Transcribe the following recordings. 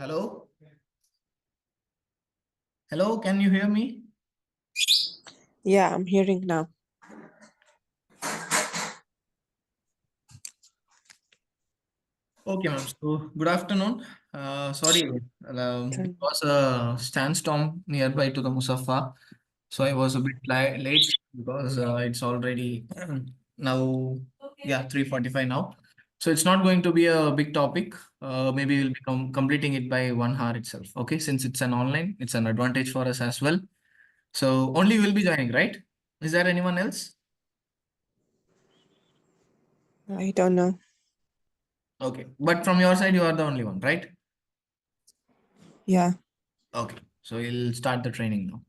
Hello? Hello, can you hear me? Yeah, I'm hearing now. Okay, ma'am. So, good afternoon. Sorry, it was a sandstorm nearby to the Musaffa. So, I was a bit late because it's already now, yeah, 3:45 now. So, it's not going to be a big topic. Maybe we'll be completing it by 1 hour itself. Okay, since it's an online, it's an advantage for us as well. So, only we'll be joining, right? Is there anyone else? I don't know. Okay, but from your side, you are the only one, right? Yeah. Okay, so we'll start the training now.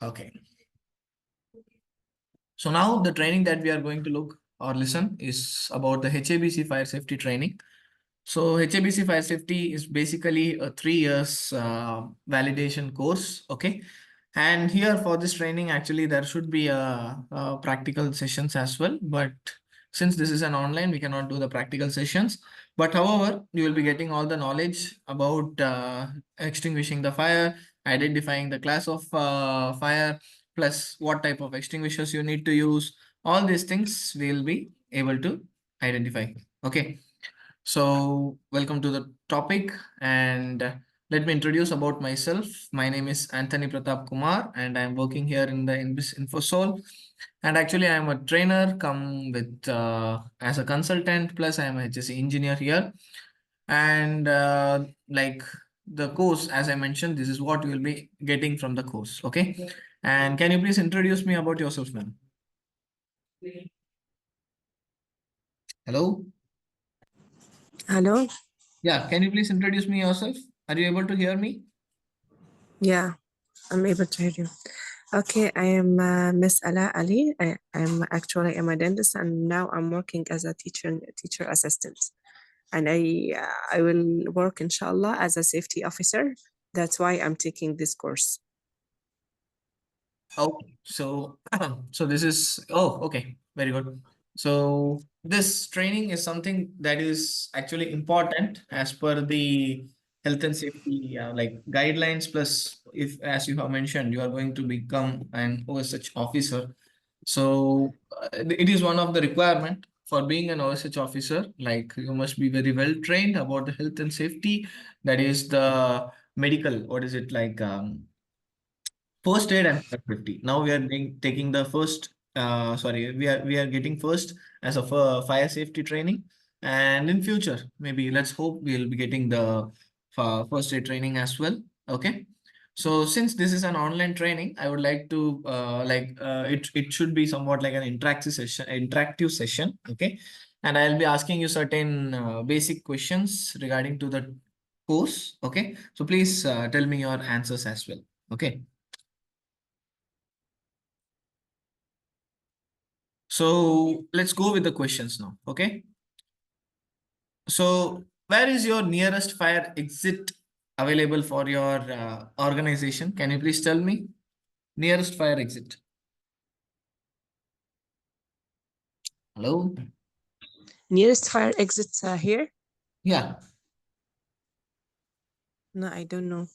Okay. So now the training that we are going to look or listen is about the HABC fire safety training. So HABC fire safety is basically a 3 years validation course. Okay. And here for this training, actually, there should be a practical sessions as well. But since this is an online, we cannot do the practical sessions. But however, you will be getting all the knowledge about extinguishing the fire, identifying the class of fire, plus what type of extinguishers you need to use. All these things we will be able to identify. Okay. So welcome to the topic, and let me introduce about myself. My name is Anthony Pratap Kumar and I'm working here in the Infosol. And actually I'm a trainer come with as a consultant, plus I'm a HSC engineer here. And like the course, as I mentioned, this is what you will be getting from the course. Okay. And can you please introduce me about yourself, ma'am? Hello? Hello? Yeah, can you please introduce me yourself? Are you able to hear me? Yeah, I'm able to hear you. Okay, I am Miss Ala Ali. I'm a dentist, and now I'm working as a teacher assistant. And I will work inshallah as a safety officer. That's why I'm taking this course. Okay, so so this is okay, very good. So this training is something that is actually important as per the health and safety like guidelines. Plus, if as you have mentioned, you are going to become an OSH officer, so it is one of the requirement for being an OSH officer. Like you must be very well trained about the health and safety. That is the medical. What is it like? First aid and safety. Now we are taking the first. Sorry, we are getting first as a fire safety training, and in future maybe let's hope we'll be getting the first aid training as well. Okay. So since this is an online training, I would like to it should be somewhat like an interactive session. Okay, and I'll be asking you certain basic questions regarding to the course. Okay, so please tell me your answers as well. Okay. So let's go with the questions now. Okay. So where is your nearest fire exit available for your organization? Can you please tell me? Nearest fire exit. Hello? Nearest fire exits here? Yeah. No, I don't know.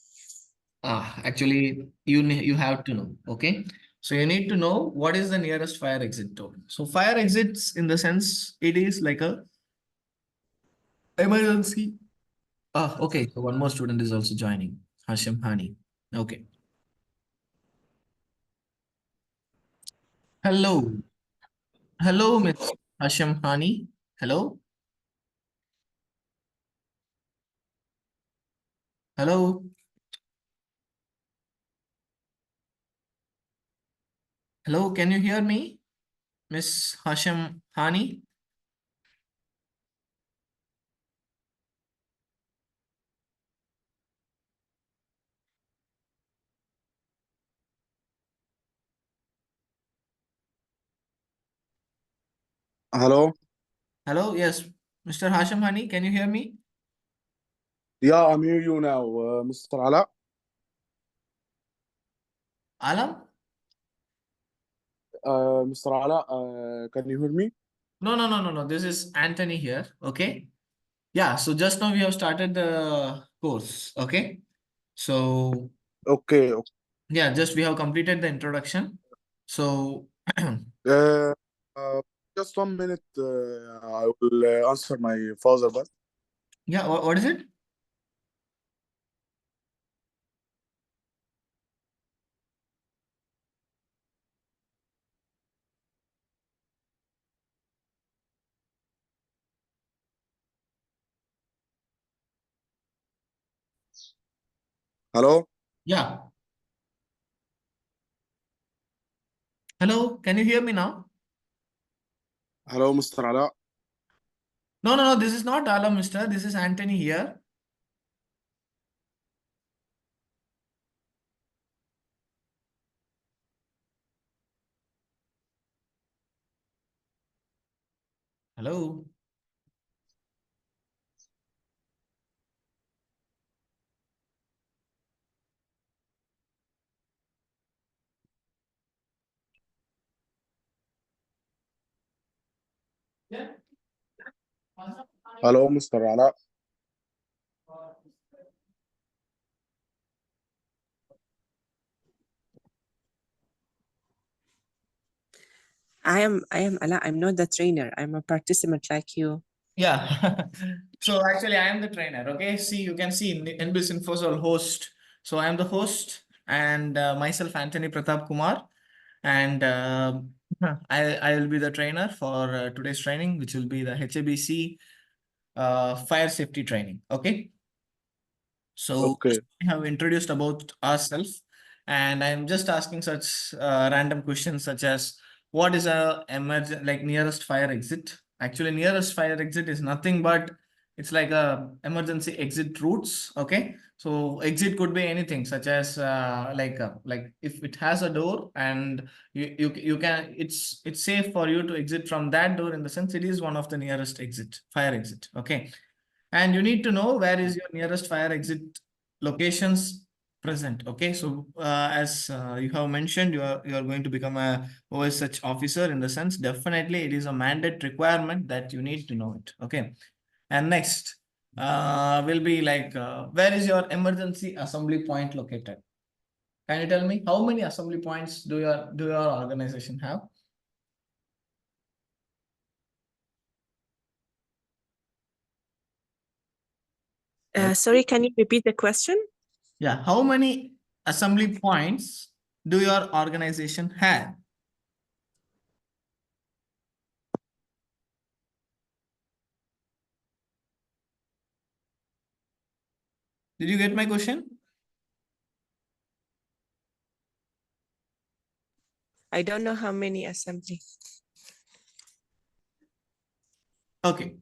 Actually, you have to know. Okay. So you need to know what is the nearest fire exit to. So fire exits in the sense it is like a emergency. Okay. So one more student is also joining. Hashim Hani. Okay. Hello. Hello, Miss Hashim Hani. Hello. Hello. Hello. Can you hear me, Miss Hashim Hani? Hello. Hello. Yes, Mr. Hashim Hani. Can you hear me? Yeah, I'm hear you now, Mr. Ala. Alam? Mr. Ala, can you hear me? No, no, no, no, no. This is Anthony here. Okay. Yeah. So just now we have started the course. Okay. So Okay. yeah, just we have completed the introduction. So Uh, uh, just 1 minute. I will answer my father back. yeah, what is it? Hello. Yeah. Hello, can you hear me now? Hello, Mr. Ala. No, this is not Ala, mister. This is Anthony here. Hello. Yeah. Hello, Mr. Ala. I am Ala. I'm not the trainer. I'm a participant like you. Yeah. So actually, I am the trainer. Okay. See, you can see in the NBS Infosol host. So I am the host and myself, Anthony Pratap Kumar. And I will be the trainer for today's training, which will be the HABC fire safety training. Okay. So Okay. we have introduced about ourselves, and I'm just asking such random questions such as what is a like nearest fire exit? Actually, nearest fire exit is nothing but it's like a emergency exit routes. Okay, so exit could be anything such as like if it has a door and you can it's safe for you to exit from that door, in the sense it is one of the nearest exit fire exit. Okay, and you need to know where is your nearest fire exit locations present. Okay, so as you have mentioned, you are going to become a OSH officer, in the sense definitely it is a mandate requirement that you need to know it. Okay, and next will be like where is your emergency assembly point located? Can you tell me how many assembly points do your organization have? Sorry, can you repeat the question? Yeah, how many assembly points do your organization have? Did you get my question? I don't know how many assembly. Okay.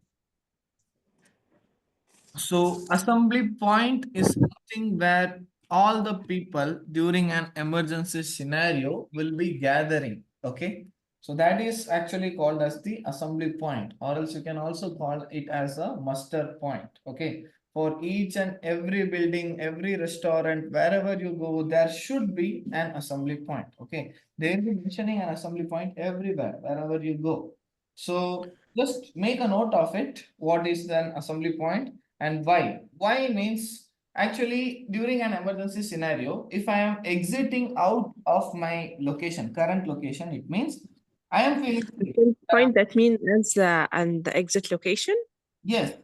So assembly point is something where all the people during an emergency scenario will be gathering. Okay. So that is actually called as the assembly point, or else you can also call it as a muster point. Okay. For each and every building, every restaurant, wherever you go, there should be an assembly point. Okay. They will be mentioning an assembly point everywhere, wherever you go. So just make a note of it. What is an assembly point? And why? Why means actually during an emergency scenario, if I am exiting out of my location, current location, it means I am feeling safe. Point that means and the exit location. Yes,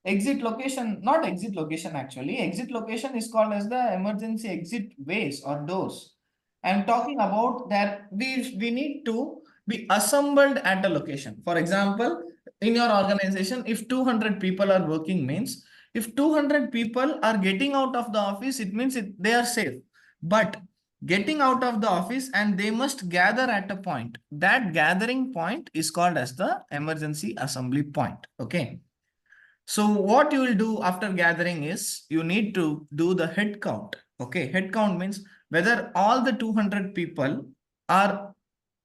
exit location, not exit location actually. Exit location is called as the emergency exit ways or doors. I'm talking about that we need to be assembled at a location. For example, in your organization, if 200 people are working, means if 200 people are getting out of the office, it means they are safe. But getting out of the office and they must gather at a point. That gathering point is called as the emergency assembly point. Okay. So what you will do after gathering is you need to do the head count. Okay, head count means whether all the 200 people are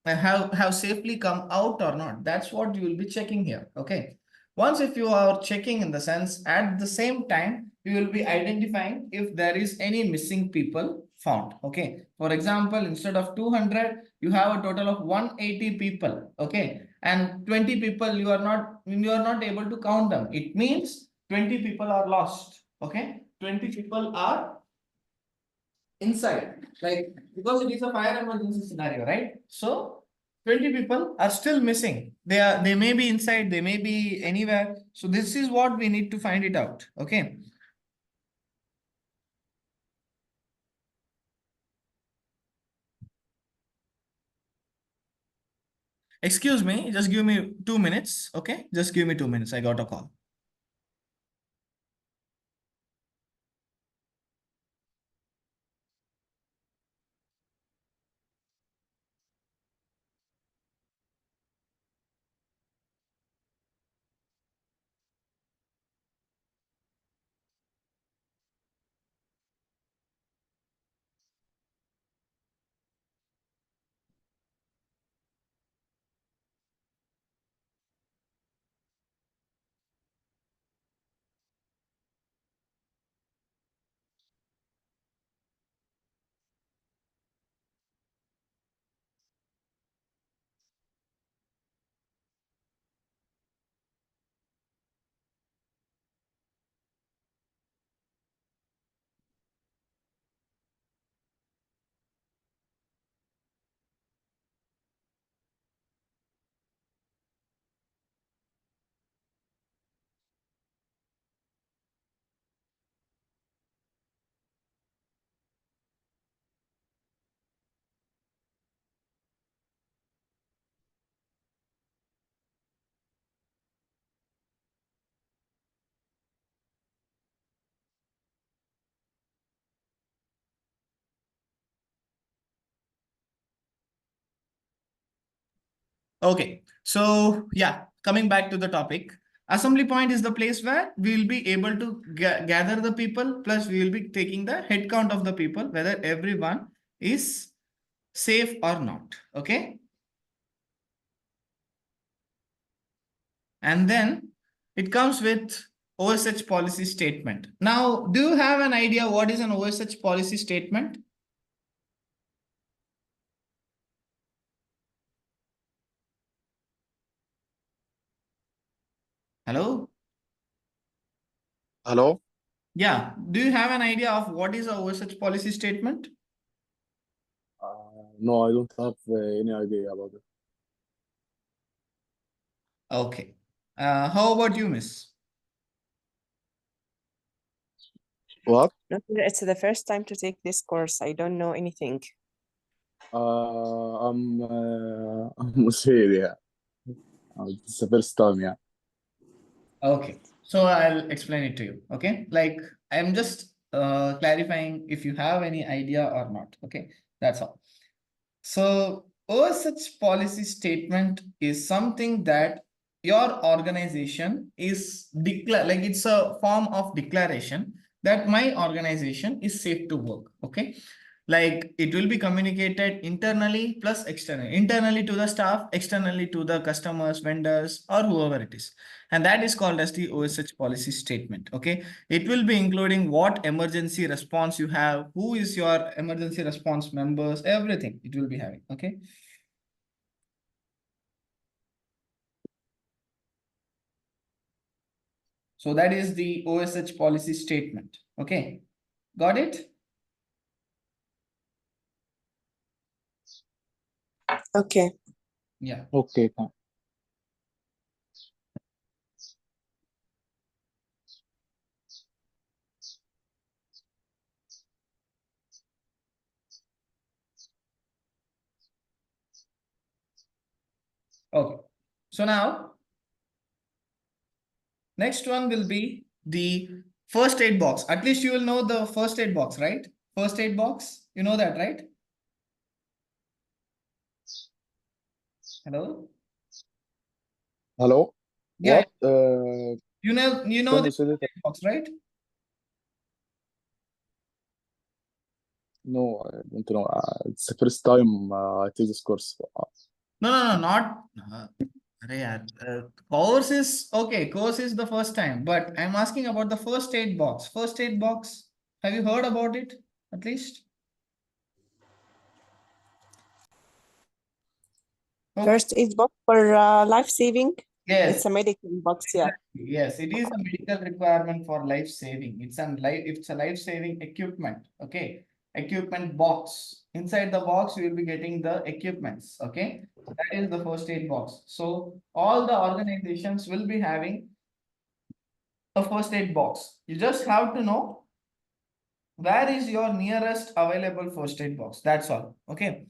have safely come out or not. That's what you will be checking here. Okay. Once if you are checking, in the sense at the same time you will be identifying if there is any missing people found. Okay. For example, instead of 200, you have a total of 180 people. Okay. And 20 people you are not able to count them. It means 20 people are lost. Okay. 20 people are inside, like, because it is a fire emergency scenario, right? So 20 people are still missing. They may be inside, they may be anywhere. So this is what we need to find it out. Okay. Excuse me, just give me 2 minutes. Okay, just give me 2 minutes. I got a call. Okay, so yeah, coming back to the topic, assembly point is the place where we will be able to gather the people, plus we will be taking the head count of the people, whether everyone is safe or not. Okay. And then it comes with OSH policy statement. Now, do you have an idea what is an OSH policy statement? Hello? Hello? Yeah. Do you have an idea of what is a OSH policy statement? No, I don't have any idea about it. Okay. How about you, miss? What? It's the first time to take this course. I don't know anything. I'm Musir, yeah. It's the first time, yeah. Okay. So I'll explain it to you. Okay. Like, I'm just clarifying if you have any idea or not. Okay. That's all. So OSH policy statement is something that your organization is declare, like it's a form of declaration that my organization is safe to work. Okay. Like it will be communicated internally plus externally, internally to the staff, externally to the customers, vendors, or whoever it is. And that is called as the OSH policy statement. Okay. It will be including what emergency response you have, who is your emergency response members, everything it will be having. Okay. So that is the OSH policy statement. Okay. Got it? Okay. Yeah. Okay. Okay. So now, next one will be the first aid box. At least you will know the first aid box, right? First aid box. You know that, right? Hello? Hello? Yeah. What? You know Can the you say first that? aid box, right? No, I don't know. It's the first time I take this course. No, not. Arey yaar, course is okay. Course is the first time, but I'm asking about the first aid box. First aid box. Have you heard about it? At least. Okay. First aid box for life saving. Yes. It's a medical box, yeah. Yes, it is a medical requirement for life saving. It's a life saving equipment. Okay, equipment box. Inside the box, you will be getting the equipments. Okay, that is the first aid box. So all the organizations will be having a first aid box. You just have to know where is your nearest available first aid box. That's all. Okay.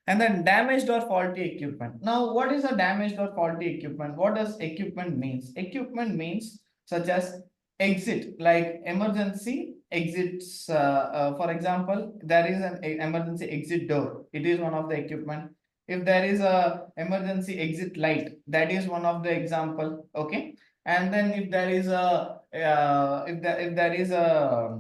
And then damaged or faulty equipment. Now, what is a damaged or faulty equipment? What does equipment means? Equipment means such as exit, like emergency exits. For example, there is an emergency exit door. It is one of the equipment. If there is a emergency exit light, that is one of the example. Okay. And then if there is a if there is a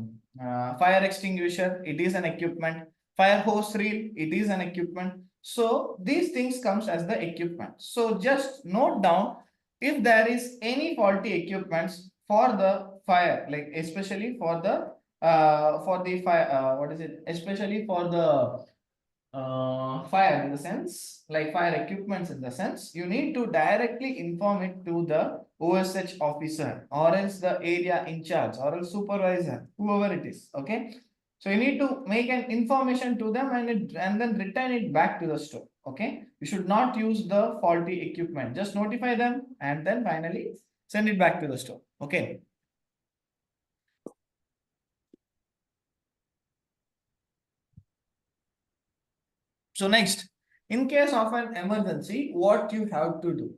fire extinguisher, it is an equipment. Fire hose reel, it is an equipment. So these things comes as the equipment. So just note down if there is any faulty equipments for the fire, like especially for the fire, what is it, especially for the fire, in the sense like fire equipments, in the sense you need to directly inform it to the OSH officer or else the area in charge or else supervisor, whoever it is. Okay, so you need to make an information to them and then return it back to the store. Okay, you should not use the faulty equipment, just notify them and then finally send it back to the store. Okay. So next, in case of an emergency, what you have to do?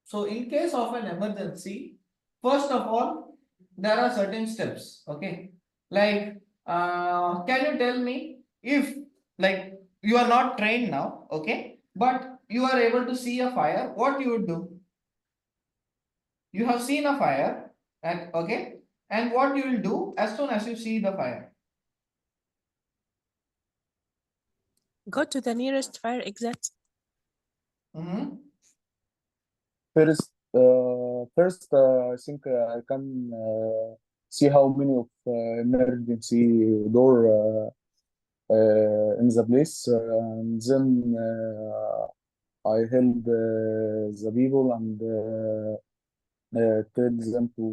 So in case of an emergency, first of all, there are certain steps. Okay, like can you tell me if, like, you are not trained now, okay, but you are able to see a fire, what you would do? You have seen a fire, and okay, and what you will do as soon as you see the fire? Go to the nearest fire exit. Mhm. First, I think I can see how many of emergency door in the place, and then I help the people and tell them to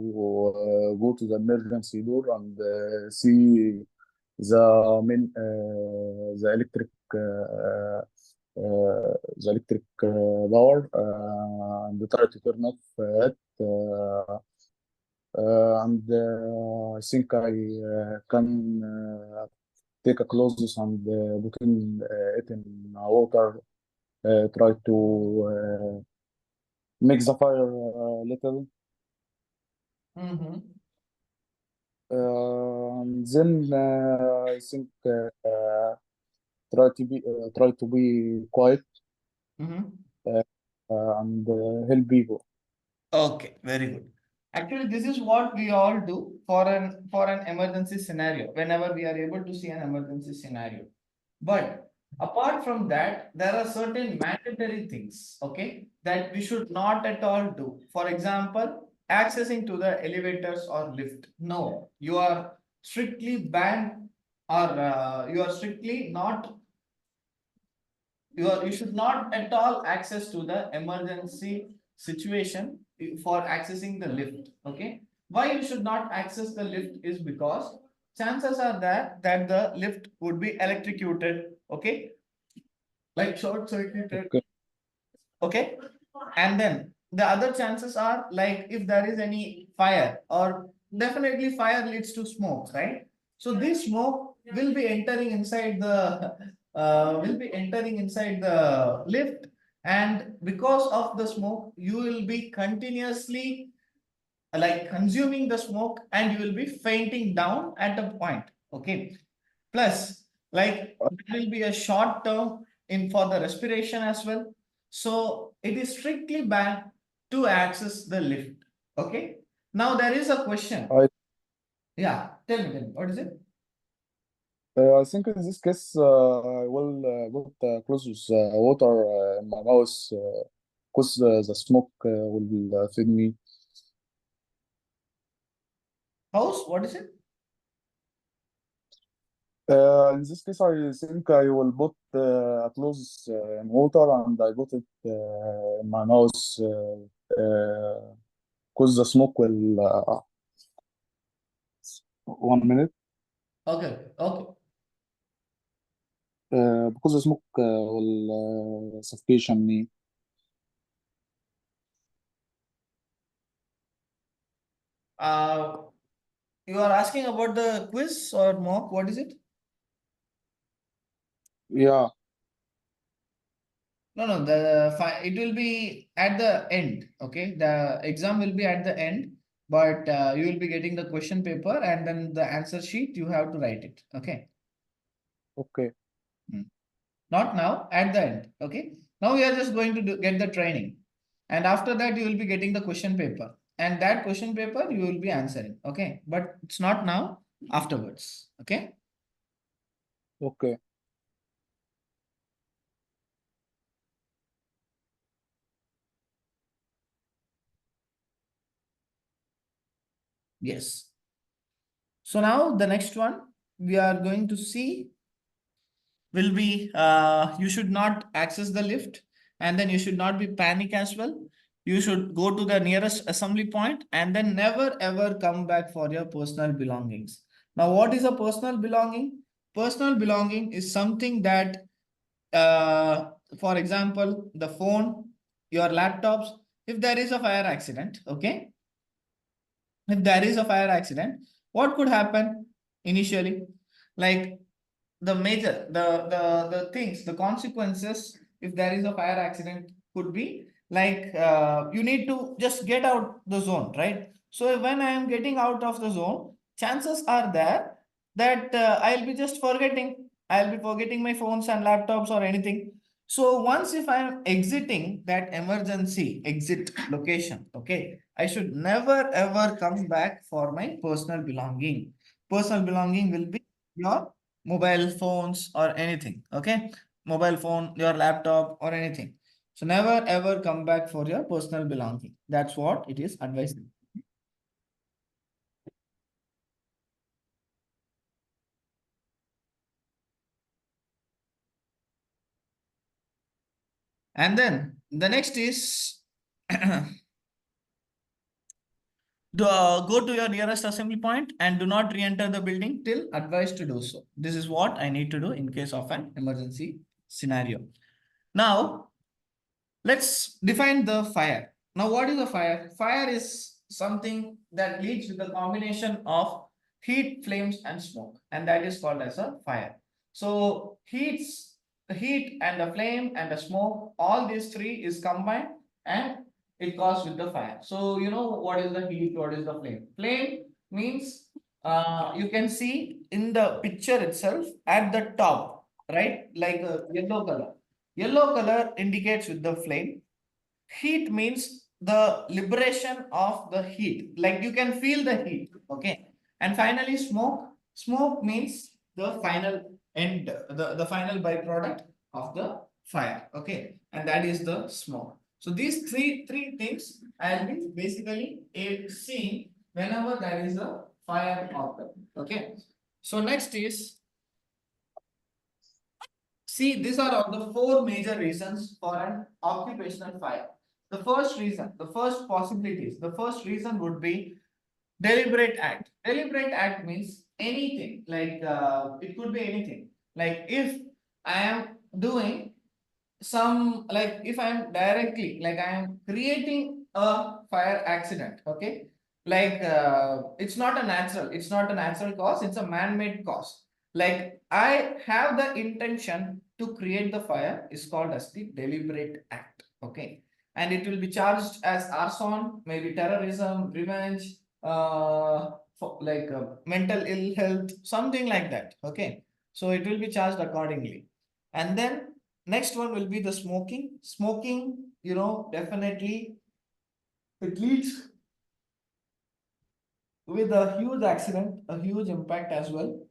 go to the emergency door and see the electric power and try to turn off it. And I think I can take a clothes and put it in water. Try to make the fire little. Mhm. And then I think try to be quiet Mhm. and help people. Okay, very good. Actually, this is what we all do for an emergency scenario, whenever we are able to see an emergency scenario. But apart from that, there are certain mandatory things, okay, that we should not at all do. For example, accessing to the elevators or lift. No, you are strictly banned, or you are strictly not, you should not at all access to the emergency situation for accessing the lift. Okay, why you should not access the lift is because chances are that the lift would be electrocuted. Okay, like short circuited. Okay. Okay, and then the other chances are, like, if there is any fire, or definitely fire leads to smoke, right? So this smoke will be entering inside the lift, and because of the smoke you will be continuously like consuming the smoke and you will be fainting down at a point. Okay, plus, like, there will be a short term in for the respiration as well. So it is strictly banned to access the lift. Okay, now there is a question. I Yeah, tell me, what is it? I think in this case I will put close water in my mouth because the smoke will feed me. House, what is it? In this case, I think I will put a clothes in water and I put it in my mouth because the smoke will 1 minute Okay, okay. because the smoke will suffocation me. Uh, you are asking about the quiz or mock? What is it? Yeah, No, no, it will be at the end. Okay, the exam will be at the end, but you will be getting the question paper and then the answer sheet. You have to write it. Okay. okay, Not now, at the end. Okay. Now we are just going to get the training. And after that, you will be getting the question paper. And that question paper you will be answering. Okay. But it's not now, afterwards. Okay. okay. Yes. So now the next one we are going to see will be you should not access the lift, and then you should not be panic as well. You should go to the nearest assembly point and then never ever come back for your personal belongings. Now, what is a personal belonging? Personal belonging is something that, uh, for example, the phone, your laptops, if there is a fire accident, okay, if there is a fire accident, what could happen initially? Like the major, the things, the consequences, if there is a fire accident, could be like you need to just get out the zone, right? So when I am getting out of the zone, chances are there that I'll be forgetting my phones and laptops or anything. So once if I am exiting that emergency exit location, okay, I should never ever come back for my personal belonging. Personal belonging will be your mobile phones or anything. Okay, mobile phone, your laptop or anything. So never ever come back for your personal belonging. That's what it is advised. And then the next is go to your nearest assembly point and do not re-enter the building till advised to do so. This is what I need to do in case of an emergency scenario. Now, let's define the fire. Now, what is a fire? Fire is something that leads to the combination of heat, flames, and smoke, and that is called as a fire. So, the heat and the flame and the smoke, all these three is combined and it causes with the fire. So, you know what is the heat, what is the flame? Flame means you can see in the picture itself at the top, right? Like a yellow color. Yellow color indicates with the flame. Heat means the liberation of the heat. Like you can feel the heat. Okay. And finally, smoke. Smoke means the final end, the final byproduct of the fire. Okay. And that is the smoke. So these three things I'll be basically seeing whenever there is a fire occur. Okay. So next is, see, these are all the four major reasons for an occupational fire. The first reason, the first possibilities, the first reason would be deliberate act. Deliberate act means anything, like it could be anything. Like if I am doing some, like if I'm directly, like I am creating a fire accident, okay, like it's not a natural cause, it's a man-made cause. Like I have the intention to create the fire is called as the deliberate act, okay, and it will be charged as arson, maybe terrorism, revenge, for like mental ill health, something like that, okay. So it will be charged accordingly. And then next one will be the smoking. Smoking, definitely it leads with a huge accident, a huge impact as well.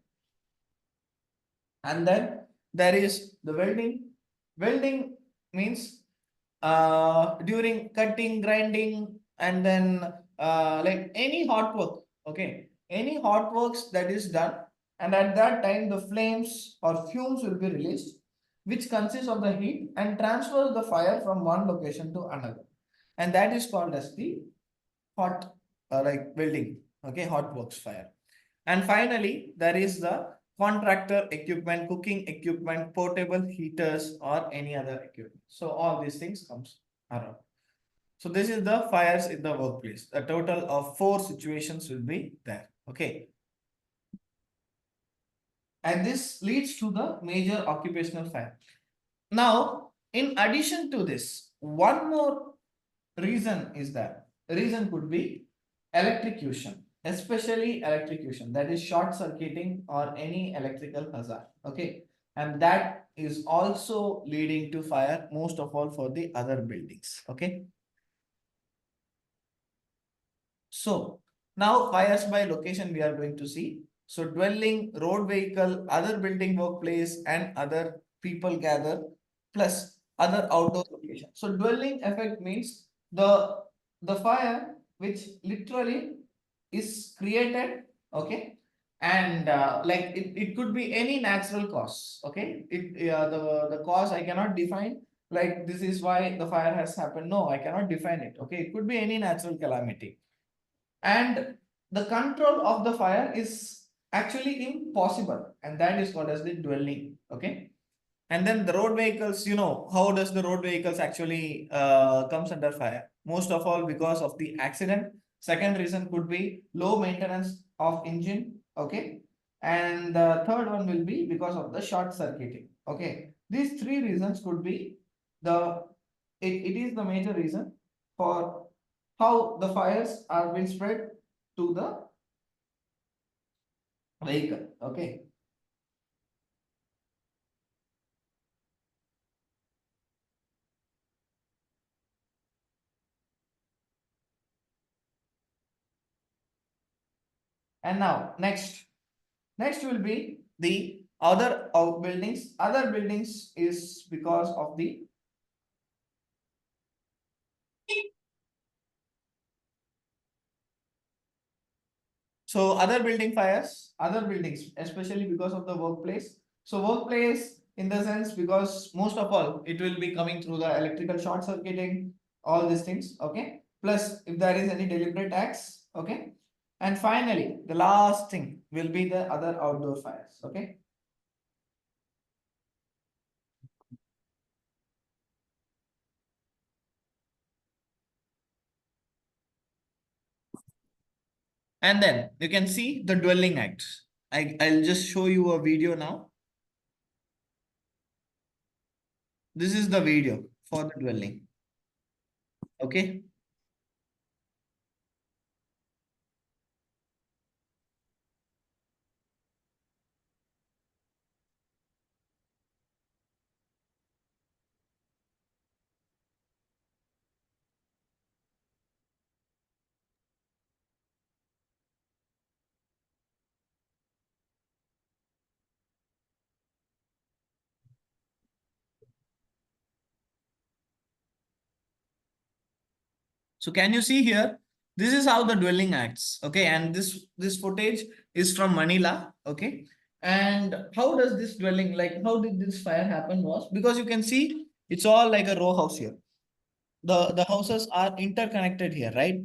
And then there is the welding. Welding means during cutting, grinding, and then like any hot work, okay, any hot works that is done and at that time the flames or fumes will be released, which consists of the heat and transfers the fire from one location to another, and that is called as the hot like building, okay, hot works fire. And finally, there is the contractor equipment, cooking equipment, portable heaters, or any other equipment. So all these things comes around. So this is the fires in the workplace. A total of 4 situations will be there. Okay. And this leads to the major occupational fire. Now, in addition to this, one more reason is that reason could be electrocution, especially electrocution, that is short circuiting or any electrical hazard. Okay, and that is also leading to fire, most of all for the other buildings. Okay, so now fires by location we are going to see. So dwelling, road vehicle, other building, workplace, and other people gather, plus other outdoor location. So dwelling effect means the fire which literally is created, okay, and like it could be any natural cause, okay. The cause I cannot define, like this is why the fire has happened. No, I cannot define it. Okay, it could be any natural calamity, and the control of the fire is actually impossible, and that is called as the dwelling. Okay, and then the road vehicles, you know, how does the road vehicles actually comes under fire? Most of all because of the accident. Second reason could be low maintenance of engine. Okay, and the third one will be because of the short circuiting. Okay, these 3 reasons could be the it is the major reason for how the fires are being spread to the vehicle. Okay, and now next will be the other buildings. Other buildings is because of the so other building fires, other buildings, especially because of the workplace. So workplace in the sense because most of all it will be coming through the electrical short circuiting, all these things. Okay. Plus if there is any deliberate acts. Okay. And finally, the last thing will be the other outdoor fires. Okay. And then you can see the dwelling acts. I'll just show you a video now. This is the video for the dwelling. Okay. So can you see here? This is how the dwelling acts. Okay, and this footage is from Manila. Okay, and how does this dwelling, like how did this fire happen was because you can see it's all like a row house here. The houses are interconnected here, right?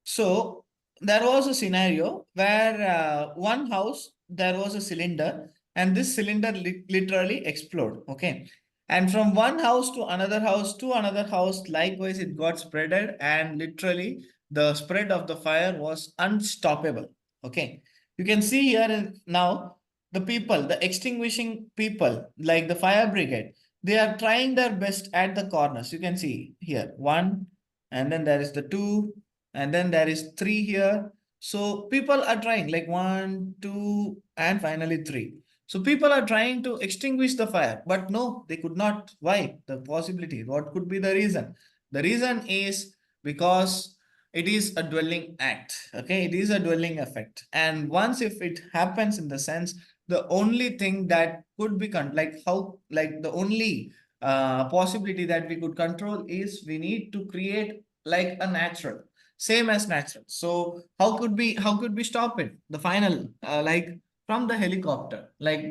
So there was a scenario where one house there was a cylinder, and this cylinder literally explode. Okay, and from one house to another house to another house, likewise it got spreaded, and literally the spread of the fire was unstoppable. Okay, you can see here now the people, the extinguishing people, like the fire brigade, they are trying their best at the corners. You can see here one, and then there is the two, and then there is three here. So people are trying like one, two, and finally three. So people are trying to extinguish the fire, but no, they could not. Why? The possibility. What could be the reason? The reason is because it is a dwelling act. Okay, it is a dwelling effect. And once if it happens in the sense, the only thing that could be like how, like the only possibility that we could control is we need to create like a natural, same as natural. So how could we stop it? The final like from the helicopter. Like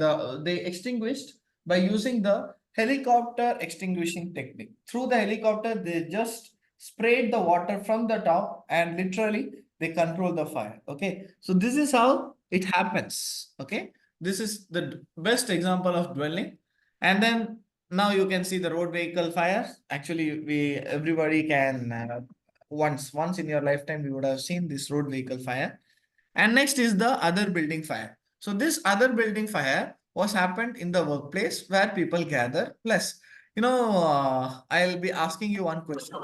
they extinguished by using the helicopter extinguishing technique. Through the helicopter, they just sprayed the water from the top and literally they control the fire. Okay, so this is how it happens. Okay, this is the best example of dwelling. And then now you can see the road vehicle fire. Actually, everybody can once in your lifetime we would have seen this road vehicle fire. And next is the other building fire. So this other building fire was happened in the workplace where people gather. Plus, I'll be asking you one question.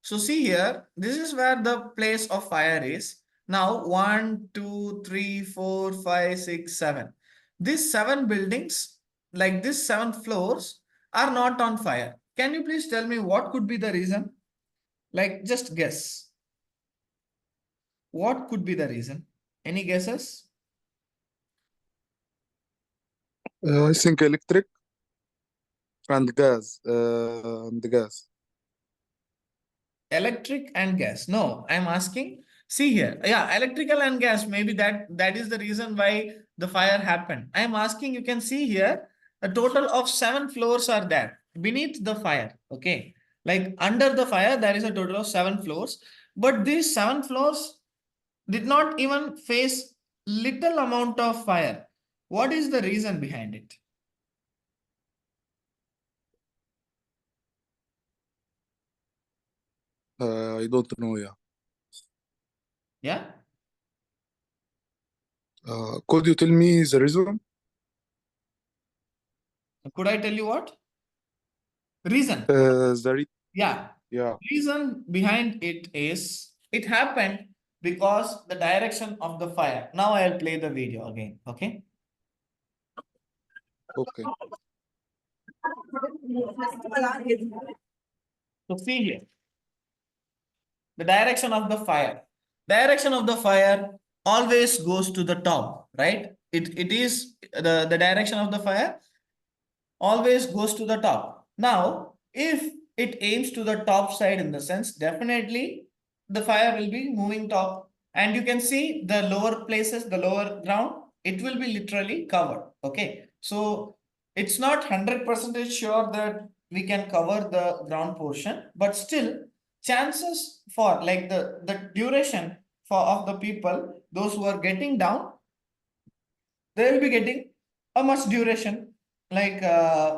So see here, this is where the place of fire is. Now 1, 2, 3, 4, 5, 6, 7. These 7 buildings, like these 7 floors, are not on fire. Can you please tell me what could be the reason? Like just guess. What could be the reason? Any guesses? I think electric and gas. And gas. Electric and gas. No, I'm asking. See here. Yeah, electrical and gas. Maybe that is the reason why the fire happened. I'm asking. You can see here a total of 7 floors are there beneath the fire. Okay, like under the fire there is a total of 7 floors. But these 7 floors did not even face little amount of fire. What is the reason behind it? I don't know. Yeah. Yeah. Could you tell me the reason? Could I tell you what? Reason. Yeah. Reason behind it is it happened because the direction of the fire. Now I'll play the video again. Okay. Okay. So see here. The direction of the fire. Direction of the fire always goes to the top, right? It is the direction of the fire always goes to the top. Now, if it aims to the top side in the sense, definitely the fire will be moving top. And you can see the lower places, the lower ground, it will be literally covered. Okay. So it's not 100% sure that we can cover the ground portion, but still chances for like the duration for of the people, those who are getting down, they will be getting a much duration, like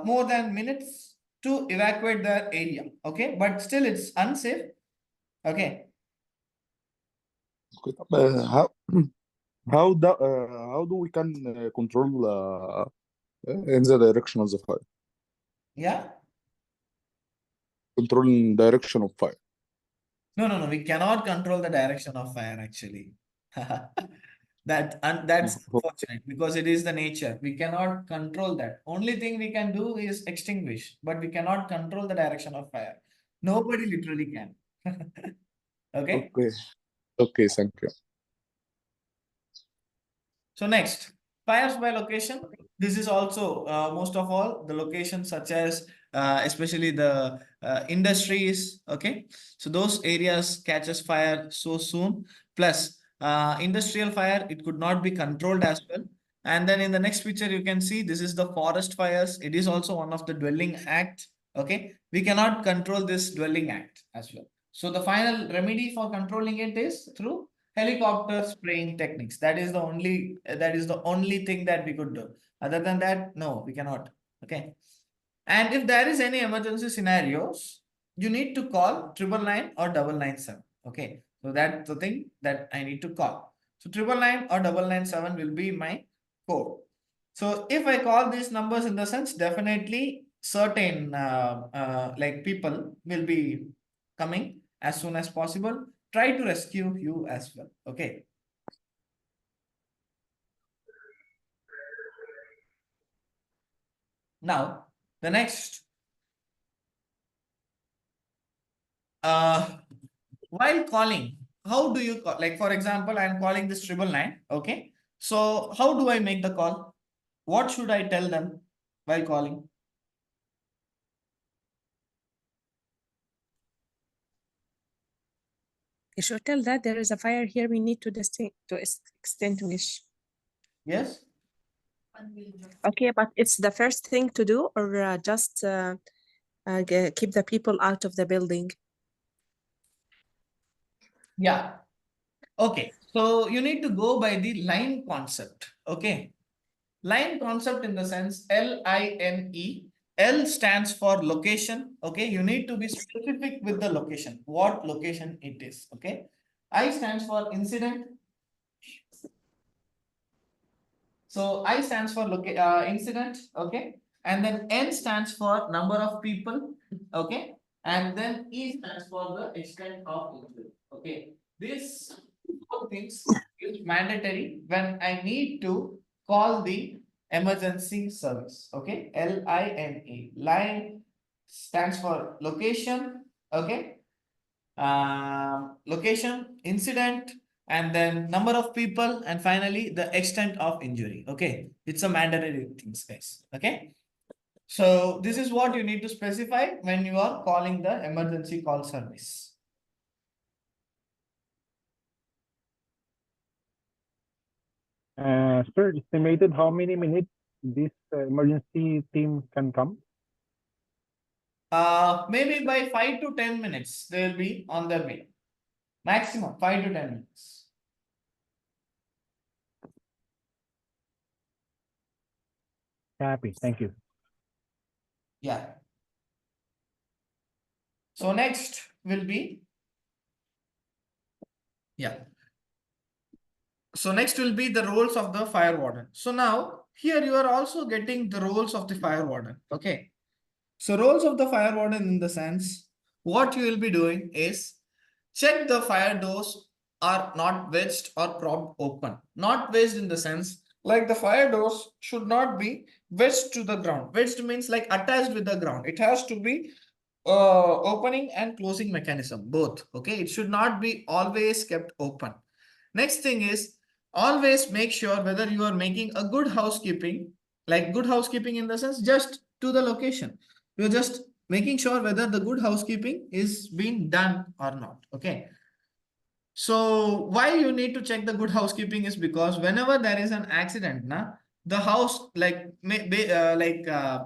more than minutes to evacuate the area. Okay, but still it's unsafe. Okay. How how do we can control in the direction of the fire? Yeah. Controlling direction of fire. No. We cannot control the direction of fire actually. That's unfortunate because it is the nature. We cannot control that. Only thing we can do is extinguish, but we cannot control the direction of fire. Nobody literally can. Okay. Okay. Okay. Thank you. So next, fires by location. This is also most of all the locations such as especially the industries. Okay, so those areas catches fire so soon. Plus industrial fire, it could not be controlled as well. And then in the next picture, you can see this is the forest fires. It is also one of the dwelling act. Okay, we cannot control this dwelling act as well. So the final remedy for controlling it is through helicopter spraying techniques. That is the only thing that we could do. Other than that, no, we cannot. Okay. And if there is any emergency scenarios, you need to call 999 or 997. Okay. So that's the thing that I need to call. So 999 or 997 will be my code. So if I call these numbers in the sense, definitely certain like people will be coming as soon as possible. Try to rescue you as well. Okay. Now, the next, while calling how do you call? Like, for example, I'm calling this 999. Okay. So how do I make the call? What should I tell them while calling? You should tell that there is a fire here. We need to extinguish. Yes. Okay, but it's the first thing to do, or just keep the people out of the building? Yeah. Okay. So you need to go by the line concept. Okay. Line concept in the sense LINE. L stands for location. Okay. You need to be specific with the location, what location it is. Okay. I stands for incident. So I stands for incident. Okay. And then N stands for number of people. Okay. And then E stands for the extent of injury. Okay. This four things is mandatory when I need to call the emergency service. Okay. LINE. Line stands for location. Okay. Location, incident, and then number of people, and finally the extent of injury. Okay, it's a mandatory things, guys. Okay, so this is what you need to specify when you are calling the emergency call service. Sir, estimated how many minutes this emergency team can come? Maybe by 5 to 10 minutes they will be on their way. Maximum 5 to 10 minutes. Happy, thank you. Yeah. So next will be, yeah. So next will be the roles of the fire warden. So now here you are also getting the roles of the fire warden. Okay. So roles of the fire warden in the sense, what you will be doing is check the fire doors are not wedged or propped open. Not wedged in the sense like the fire doors should not be wedged to the ground. Wedged means like attached with the ground. It has to be opening and closing mechanism, both. Okay. It should not be always kept open. Next thing is always make sure whether you are making a good housekeeping, like good housekeeping in the sense just to the location. You're just making sure whether the good housekeeping is being done or not. Okay. So why you need to check the good housekeeping is because whenever there is an accident, the house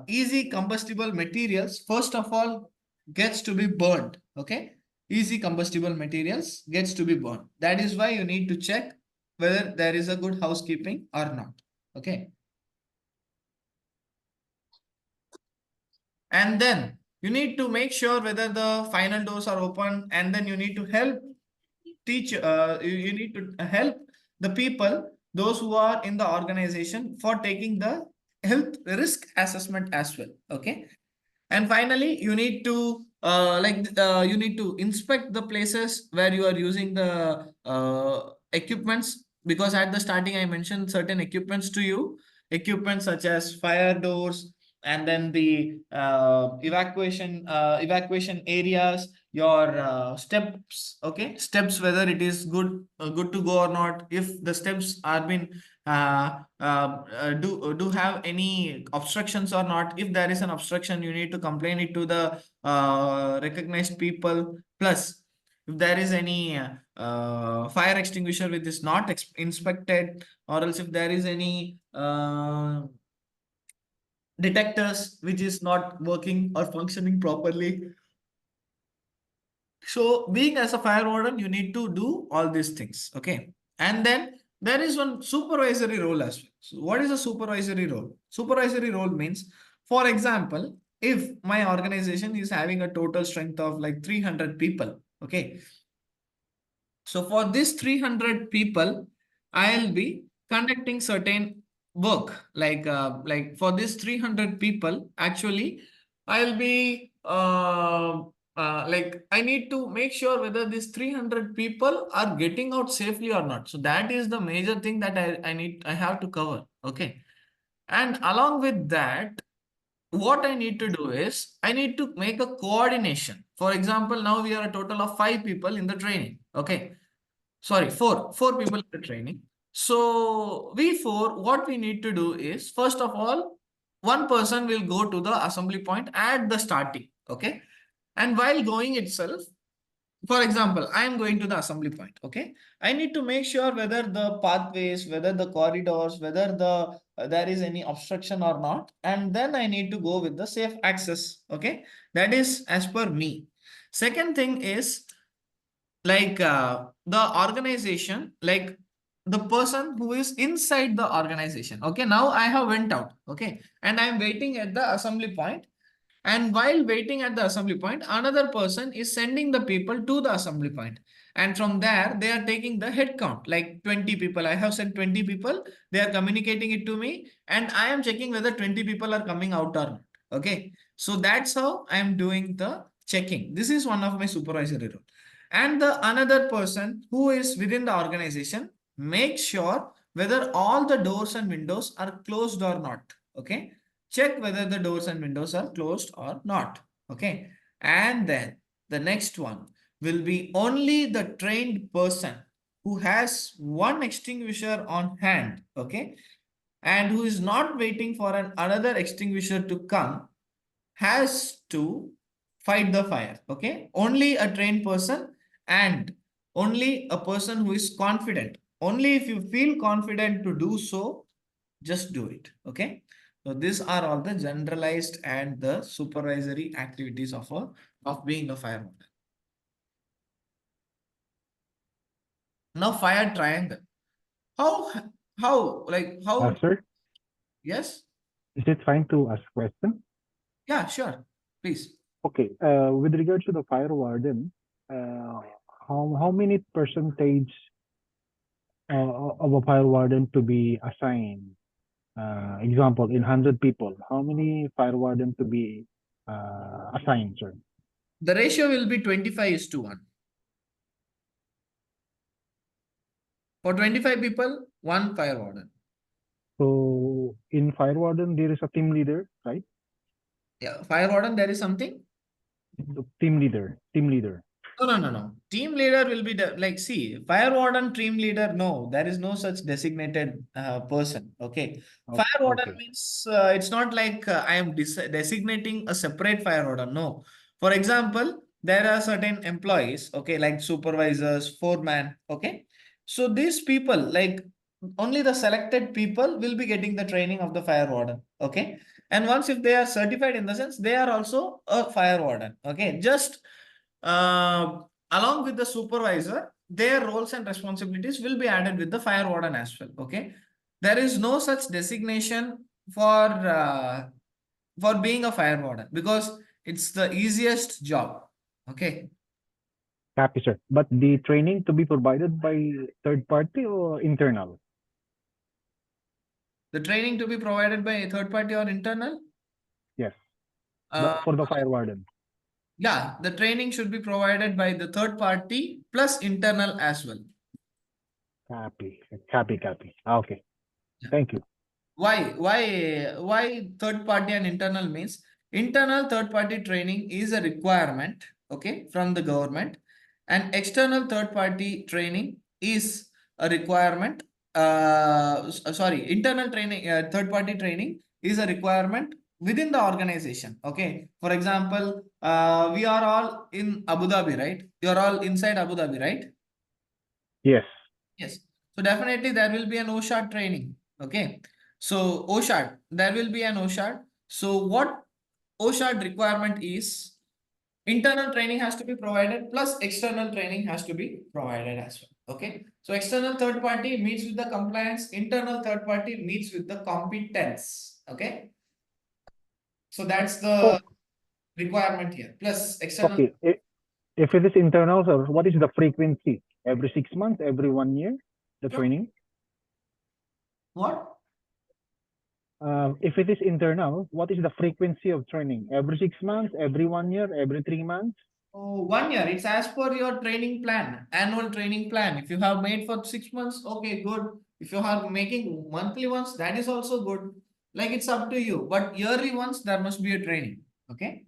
easy combustible materials first of all gets to be burned. Okay, easy combustible materials gets to be burned. That is why you need to check whether there is a good housekeeping or not. Okay, and then you need to make sure whether the final doors are open, and then you need to help you need to help the people, those who are in the organization, for taking the health risk assessment as well. Okay, and finally you need to you need to inspect the places where you are using the equipments, because at the starting I mentioned certain equipments to you, equipment such as fire doors, and then the evacuation areas, your steps. Okay, steps, whether it is good to go or not, if the steps are been do have any obstructions or not. If there is an obstruction, you need to complain it to the recognized people. Plus, if there is any fire extinguisher which is not inspected, or else if there is any detectors which is not working or functioning properly. So being as a fire warden, you need to do all these things. Okay. And then there is one supervisory role as well. So what is a supervisory role? Supervisory role means, for example, if my organization is having a total strength of like 300 people. Okay. So for this 300 people, I'll be conducting certain work. Like for this 300 people, actually, I'll be like I need to make sure whether these 300 people are getting out safely or not. So that is the major thing that I have to cover. Okay. And along with that, what I need to do is I need to make a coordination. For example, now we are a total of 5 people in the training. Okay. sorry, four people in the training. So we four, what we need to do is, first of all, one person will go to the assembly point at the starting. Okay. And while going itself, for example, I am going to the assembly point. Okay. I need to make sure whether the pathways, whether the corridors, whether there is any obstruction or not. And then I need to go with the safe access. Okay. That is as per me. Second thing is, like the organization, like the person who is inside the organization. Okay, now I have went out. Okay, and I am waiting at the assembly point. And while waiting at the assembly point, another person is sending the people to the assembly point. And from there, they are taking the head count, like 20 people. I have sent 20 people. They are communicating it to me. And I am checking whether 20 people are coming out or not. Okay. So that's how I am doing the checking. This is one of my supervisory role. And the another person who is within the organization, make sure whether all the doors and windows are closed or not. Okay. Check whether the doors and windows are closed or not. Okay. And then the next one will be only the trained person who has one extinguisher on hand. Okay. And who is not waiting for another extinguisher to come, has to fight the fire. Okay. Only a trained person and only a person who is confident. Only if you feel confident to do so, just do it. Okay. So these are all the generalized and the supervisory activities of being a fireman. Now fire triangle. How how Sir, yes? is it fine to ask question? Yeah, sure. Please. Okay. With regards to the fire warden, uh, how many percentage of a fire warden to be assigned? Example, in 100 people, how many fire warden to be assigned, sir? The ratio will be 25:1. For 25 people, one fire warden. So in fire warden, there is a team leader, right? Yeah, fire warden, there is something. The team leader. No. Team leader will be like, see, fire warden, team leader. No, there is no such designated person. Okay. Fire warden Okay. means it's not like I am designating a separate fire warden. No. For example, there are certain employees, okay, like supervisors, foreman. Okay. So these people, like only the selected people will be getting the training of the fire warden. Okay. And once if they are certified, in the sense, they are also a fire warden. Okay. Just along with the supervisor, their roles and responsibilities will be added with the fire warden as well. Okay. There is no such designation for being a fire warden because it's the easiest job. Okay. Copy, sir. But the training to be provided by third party or internal? The training to be provided by a third party or internal? Yes. Uh, For the fire warden. yeah, the training should be provided by the third party plus internal as well. Copy. Okay. Yeah. Thank you. Why third party and internal means internal third party training is a requirement, okay, from the government, and external third party training is a requirement. Sorry, internal training, third party training is a requirement within the organization. Okay, for example, we are all in Abu Dhabi, right? You are all inside Abu Dhabi, right? Yes. Yes. So definitely there will be an OSHA training. Okay. So OSHA, there will be an OSHA. So what OSHA requirement is, internal training has to be provided plus external training has to be provided as well. Okay. So external third party meets with the compliance, internal third party meets with the competence. Okay. So that's the requirement here. Plus external. Okay. If it is internal, sir, what is the frequency? Every 6 months, every 1 year, the training? What? If it is internal, what is the frequency of training? Every 6 months, every 1 year, every 3 months? Oh, 1 year. It's as per your training plan, annual training plan. If you have made for 6 months, okay, good. If you are making monthly ones, that is also good. Like it's up to you. But yearly ones, there must be a training. Okay.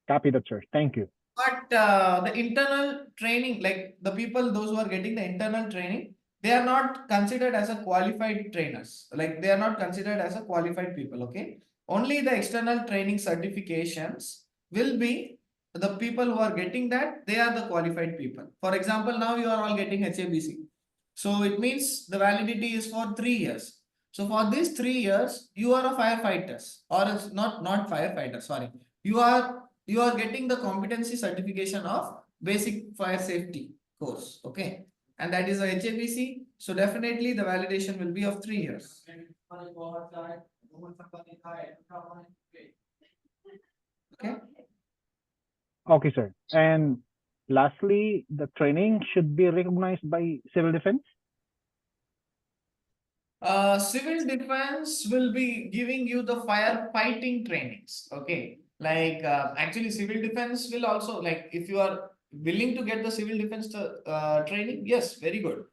Copy that, sir. Thank you. But the internal training, like the people, those who are getting the internal training, they are not considered as a qualified trainers. Like they are not considered as a qualified people. Okay. Only the external training certifications will be the people who are getting that, they are the qualified people. For example, now you are all getting HABC. So it means the validity is for 3 years. So for these 3 years, you are a firefighter, or it's not firefighter, sorry. You are getting the competency certification of basic fire safety course. Okay. And that is a HABC. So definitely the validation will be of 3 years. Okay. Okay, sir. And lastly, the training should be recognized by civil defense. Civil defense will be giving you the firefighting trainings. Okay. Like actually civil defense will also, like if you are willing to get the civil defense training, yes, very good.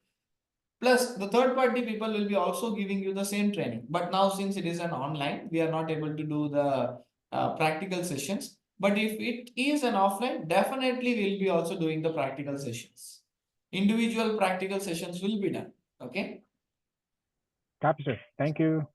Plus the third party people will be also giving you the same training. But now since it is an online, we are not able to do the practical sessions. But if it is an offline, definitely we'll be also doing the practical sessions. Individual practical sessions will be done. Okay. Copy, sir. Thank you.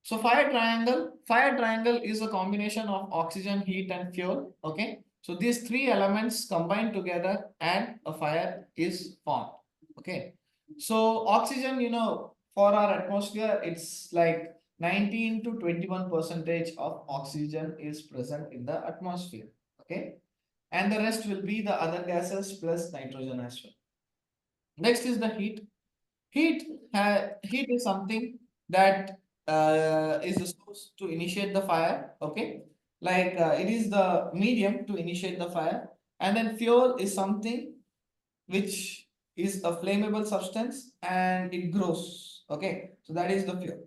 So fire triangle is a combination of oxygen, heat and fuel. Okay. So these three elements combined together and a fire is formed. Okay. So oxygen, for our atmosphere, it's like 19 to 21% of oxygen is present in the atmosphere. Okay. And the rest will be the other gases plus nitrogen as well. Next is the heat. Heat is something that is the source to initiate the fire. Okay, like it is the medium to initiate the fire, and then fuel is something which is a flammable substance and it grows. Okay, so that is the fuel.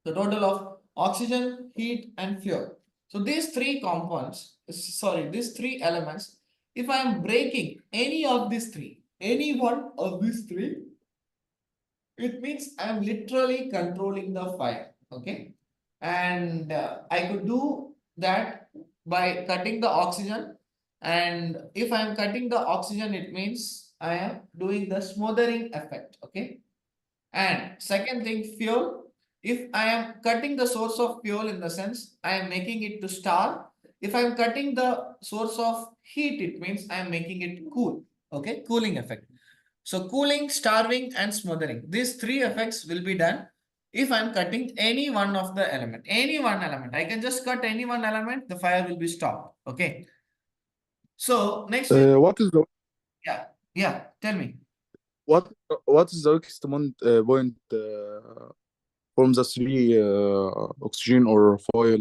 The total of oxygen, heat, and fuel. So these three compounds, sorry, these three elements. If I am breaking any one of these three, it means I'm literally controlling the fire. Okay. And I could do that by cutting the oxygen. And if I'm cutting the oxygen, it means I am doing the smothering effect. Okay. And second thing, fuel. If I am cutting the source of fuel, in the sense I am making it to starve. If I am cutting the source of heat, it means I am making it cool. Okay. Cooling effect. So cooling, starving, and smothering. These three effects will be done if I'm cutting any one of the element. Any one element. I can just cut any one element, the fire will be stopped. Okay. So next is, What is the yeah, tell me. what what is the weakest point from the three oxygen or foil?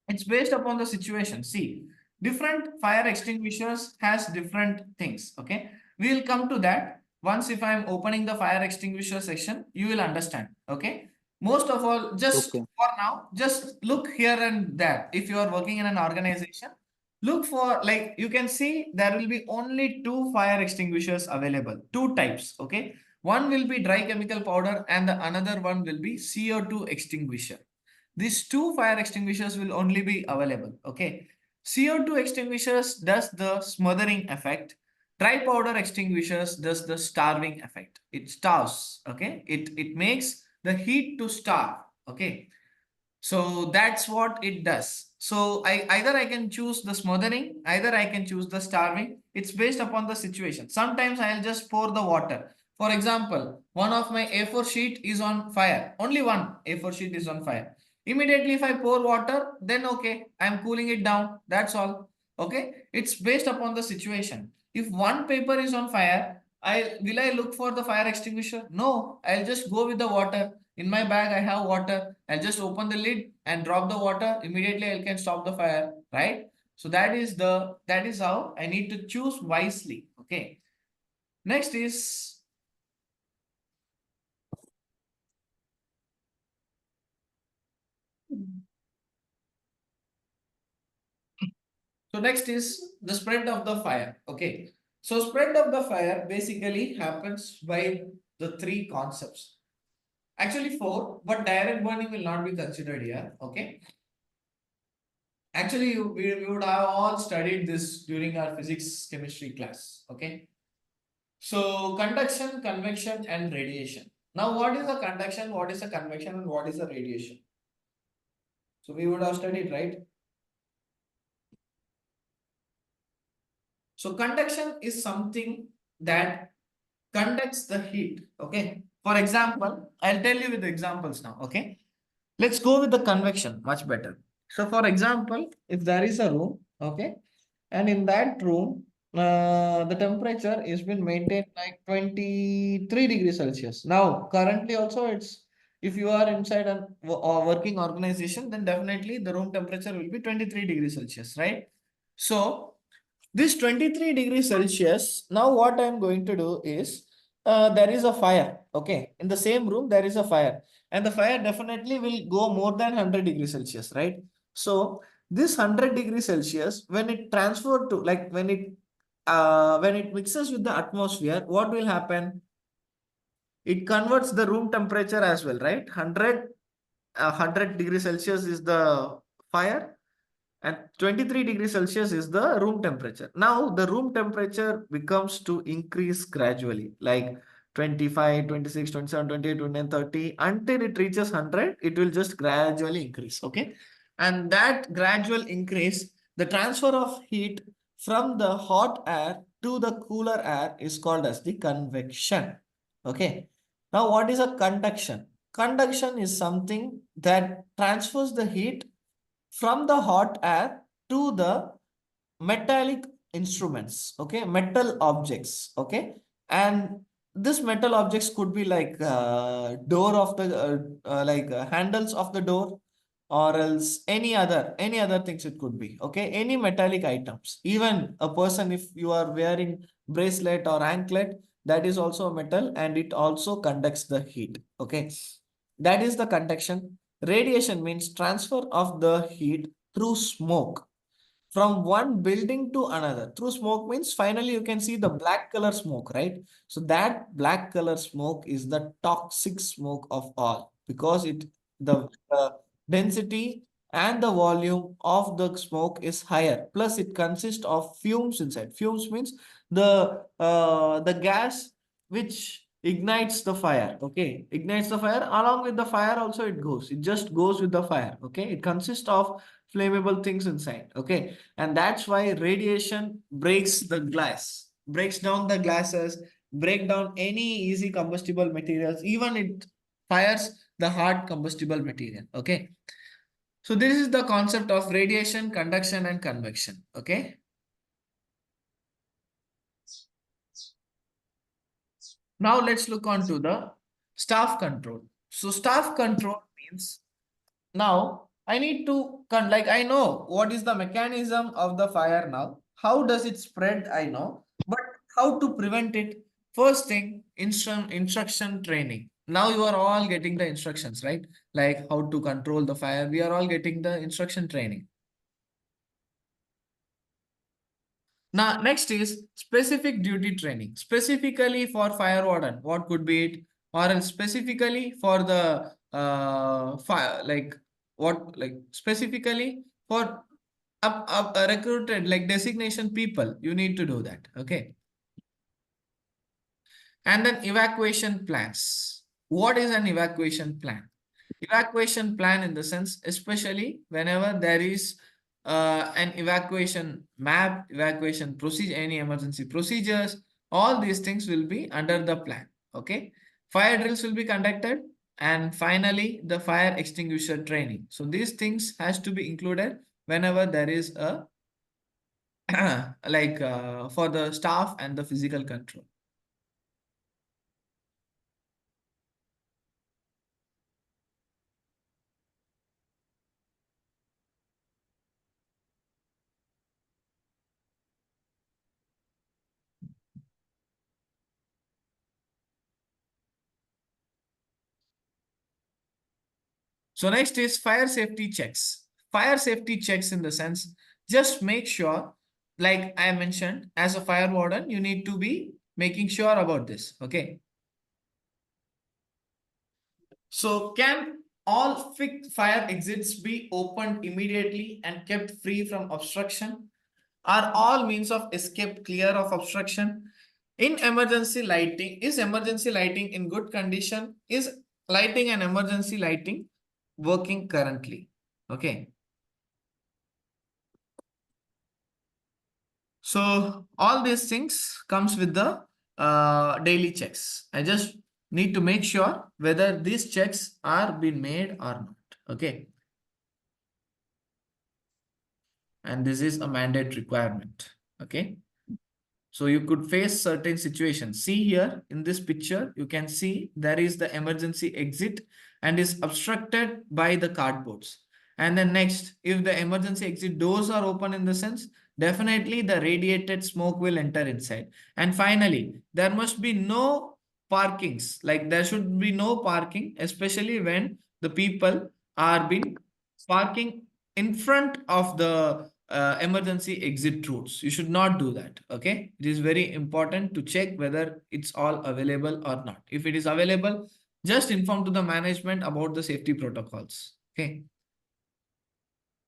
It's based upon the situation. See, different fire extinguishers has different things. Okay. We will come to that. Once if I am opening the fire extinguisher section, you will understand. Okay. Most of all, just Okay. for now, just look here and there. If you are working in an organization, look for, like you can see there will be only two fire extinguishers available, two types. Okay. One will be dry chemical powder and the another one will be CO2 extinguisher. These two fire extinguishers will only be available. Okay. CO2 extinguishers does the smothering effect. Dry powder extinguishers does the starving effect. It starves. Okay. It makes the heat to starve. Okay. So that's what it does. So either I can choose the smothering, either I can choose the starving. It's based upon the situation. Sometimes I'll just pour the water. For example, one of my A4 sheet is on fire. Only one A4 sheet is on fire. Immediately if I pour water, then okay, I'm cooling it down. That's all. Okay. It's based upon the situation. If one paper is on fire, will I look for the fire extinguisher? No, I'll just go with the water. In my bag, I have water. I'll just open the lid and drop the water. Immediately, I can stop the fire, right? So that is how I need to choose wisely. Okay. Next is the spread of the fire. Okay. So spread of the fire basically happens by the three concepts. Actually four, but direct burning will not be considered here. Okay. Actually, we would have all studied this during our physics chemistry class. Okay. So conduction, convection, and radiation. Now, what is a conduction? What is a convection? And what is a radiation? So we would have studied, right? So conduction is something that conducts the heat. Okay. For example, I'll tell you with the examples now. Okay. Let's go with the convection, much better. So for example, if there is a room, okay, and in that room, the temperature is been maintained like 23 degrees Celsius. Now, currently also it's, if you are inside a working organization, then definitely the room temperature will be 23 degrees Celsius, right? So this 23 degrees Celsius, now what I'm going to do is, there is a fire, okay? In the same room, there is a fire, and the fire definitely will go more than 100 degrees Celsius, right? So this 100 degrees Celsius, when it transferred to, like when it mixes with the atmosphere, what will happen? It converts the room temperature as well, right? 100 degrees Celsius is the fire, and 23 degrees Celsius is the room temperature. Now the room temperature becomes to increase gradually, like 25, 26, 27, 28, 29, 30, until it reaches 100, it will just gradually increase, okay? And that gradual increase, the transfer of heat from the hot air to the cooler air is called as the convection, okay? Now what is a conduction? Conduction is something that transfers the heat from the hot air to the metallic instruments, okay, metal objects, okay. And this metal objects could be like door of the handles of the door, or else any other things it could be, okay, any metallic items. Even a person, if you are wearing bracelet or anklet, that is also a metal and it also conducts the heat, okay. That is the conduction. Radiation means transfer of the heat through smoke from one building to another. Through smoke means finally you can see the black color smoke, right? So that black color smoke is the toxic smoke of all, because the density and the volume of the smoke is higher. Plus it consists of fumes inside. Fumes means the gas which ignites the fire, okay, ignites the fire. Along with the fire also it just goes with the fire, okay. It consists of flammable things inside, okay. And that's why radiation breaks the glass, breaks down the glasses, break down any easy combustible materials. Even it fires the hard combustible material, okay. So this is the concept of radiation, conduction, and convection, okay. Now let's look on to the staff control. So staff control means, now I need to like I know what is the mechanism of the fire now. How does it spread? I know, but how to prevent it? First thing, instruction training. Now you are all getting the instructions, right? Like how to control the fire. We are all getting the instruction training. Now, next is specific duty training, specifically for fire warden. What could be it? Or else specifically for the fire, like what, like specifically for up recruited, like designation people. You need to do that. Okay. And then evacuation plans. What is an evacuation plan? Evacuation plan in the sense, especially whenever there is an evacuation map, evacuation procedure, any emergency procedures, all these things will be under the plan, okay. Fire drills will be conducted, and finally the fire extinguisher training. So these things has to be included whenever there is a for the staff and the physical control. So next is fire safety checks. Fire safety checks in the sense, just make sure, like I mentioned, as a fire warden, you need to be making sure about this. Okay. So can all fixed fire exits be opened immediately and kept free from obstruction? Are all means of escape clear of obstruction? In emergency lighting, is emergency lighting in good condition? Is lighting and emergency lighting working currently? Okay. So all these things comes with the daily checks. I just need to make sure whether these checks are being made or not. Okay. And this is a mandate requirement. Okay. So you could face certain situations. See here in this picture, you can see there is the emergency exit and is obstructed by the cardboards. And then next, if the emergency exit doors are open in the sense, definitely the radiated smoke will enter inside. And finally, there must be no parkings. Like there should be no parking, especially when the people are been parking in front of the emergency exit routes. You should not do that. Okay. It is very important to check whether it's all available or not. If it is available, just inform to the management about the safety protocols. Okay.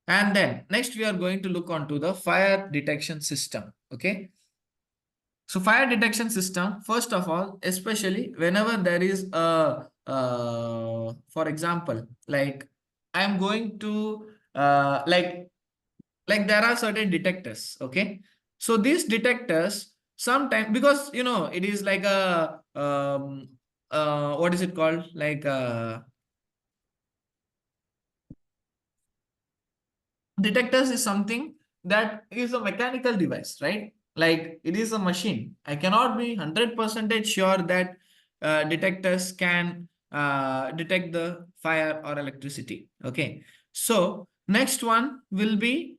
And then next we are going to look onto the fire detection system. Okay. So fire detection system, first of all, especially whenever there is a, for example, like I'm going to, like there are certain detectors. Okay. So these detectors sometimes, because, you know, it is like a, what is it called? Like, detectors is something that is a mechanical device, right? Like it is a machine. I cannot be 100% sure that detectors can detect the fire or electricity. Okay. So next one will be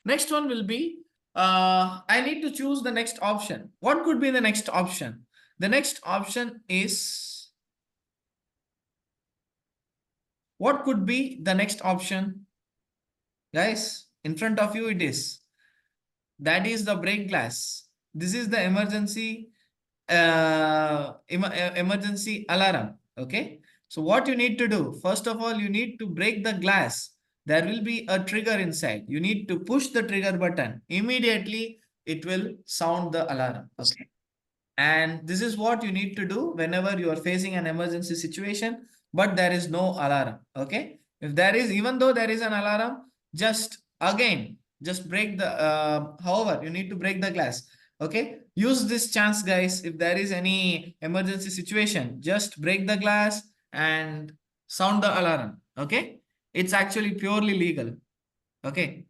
next one will be I need to choose the next option. What could be the next option? The next option is, what could be the next option? Guys, in front of you it is. That is the break glass. This is the emergency alarm. Okay. So what you need to do, first of all, you need to break the glass. There will be a trigger inside. You need to push the trigger button. Immediately, it will sound the alarm. Okay. And this is what you need to do whenever you are facing an emergency situation, but there is no alarm. Okay. If there is, even though there is an alarm, just again, just break the, however, you need to break the glass. Okay. Use this chance, guys. If there is any emergency situation, just break the glass and sound the alarm. Okay. It's actually purely legal. Okay.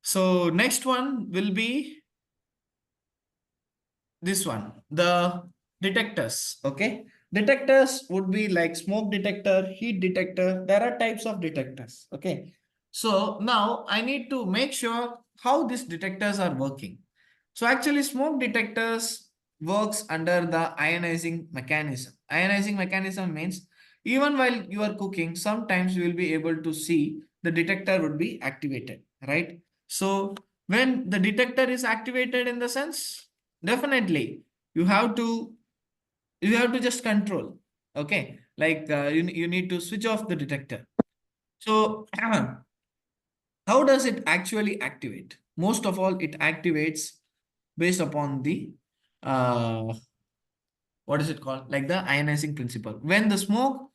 So next one will be this one, the detectors. Okay. Detectors would be like smoke detector, heat detector. There are types of detectors. Okay. So now I need to make sure how these detectors are working. So actually smoke detectors works under the ionizing mechanism. Ionizing mechanism means even while you are cooking, sometimes you will be able to see the detector would be activated, right? So when the detector is activated in the sense, definitely you have to just control. Okay. Like you need to switch off the detector. So how does it actually activate? Most of all, it activates based upon the what is it called? Like the ionizing principle. When the smoke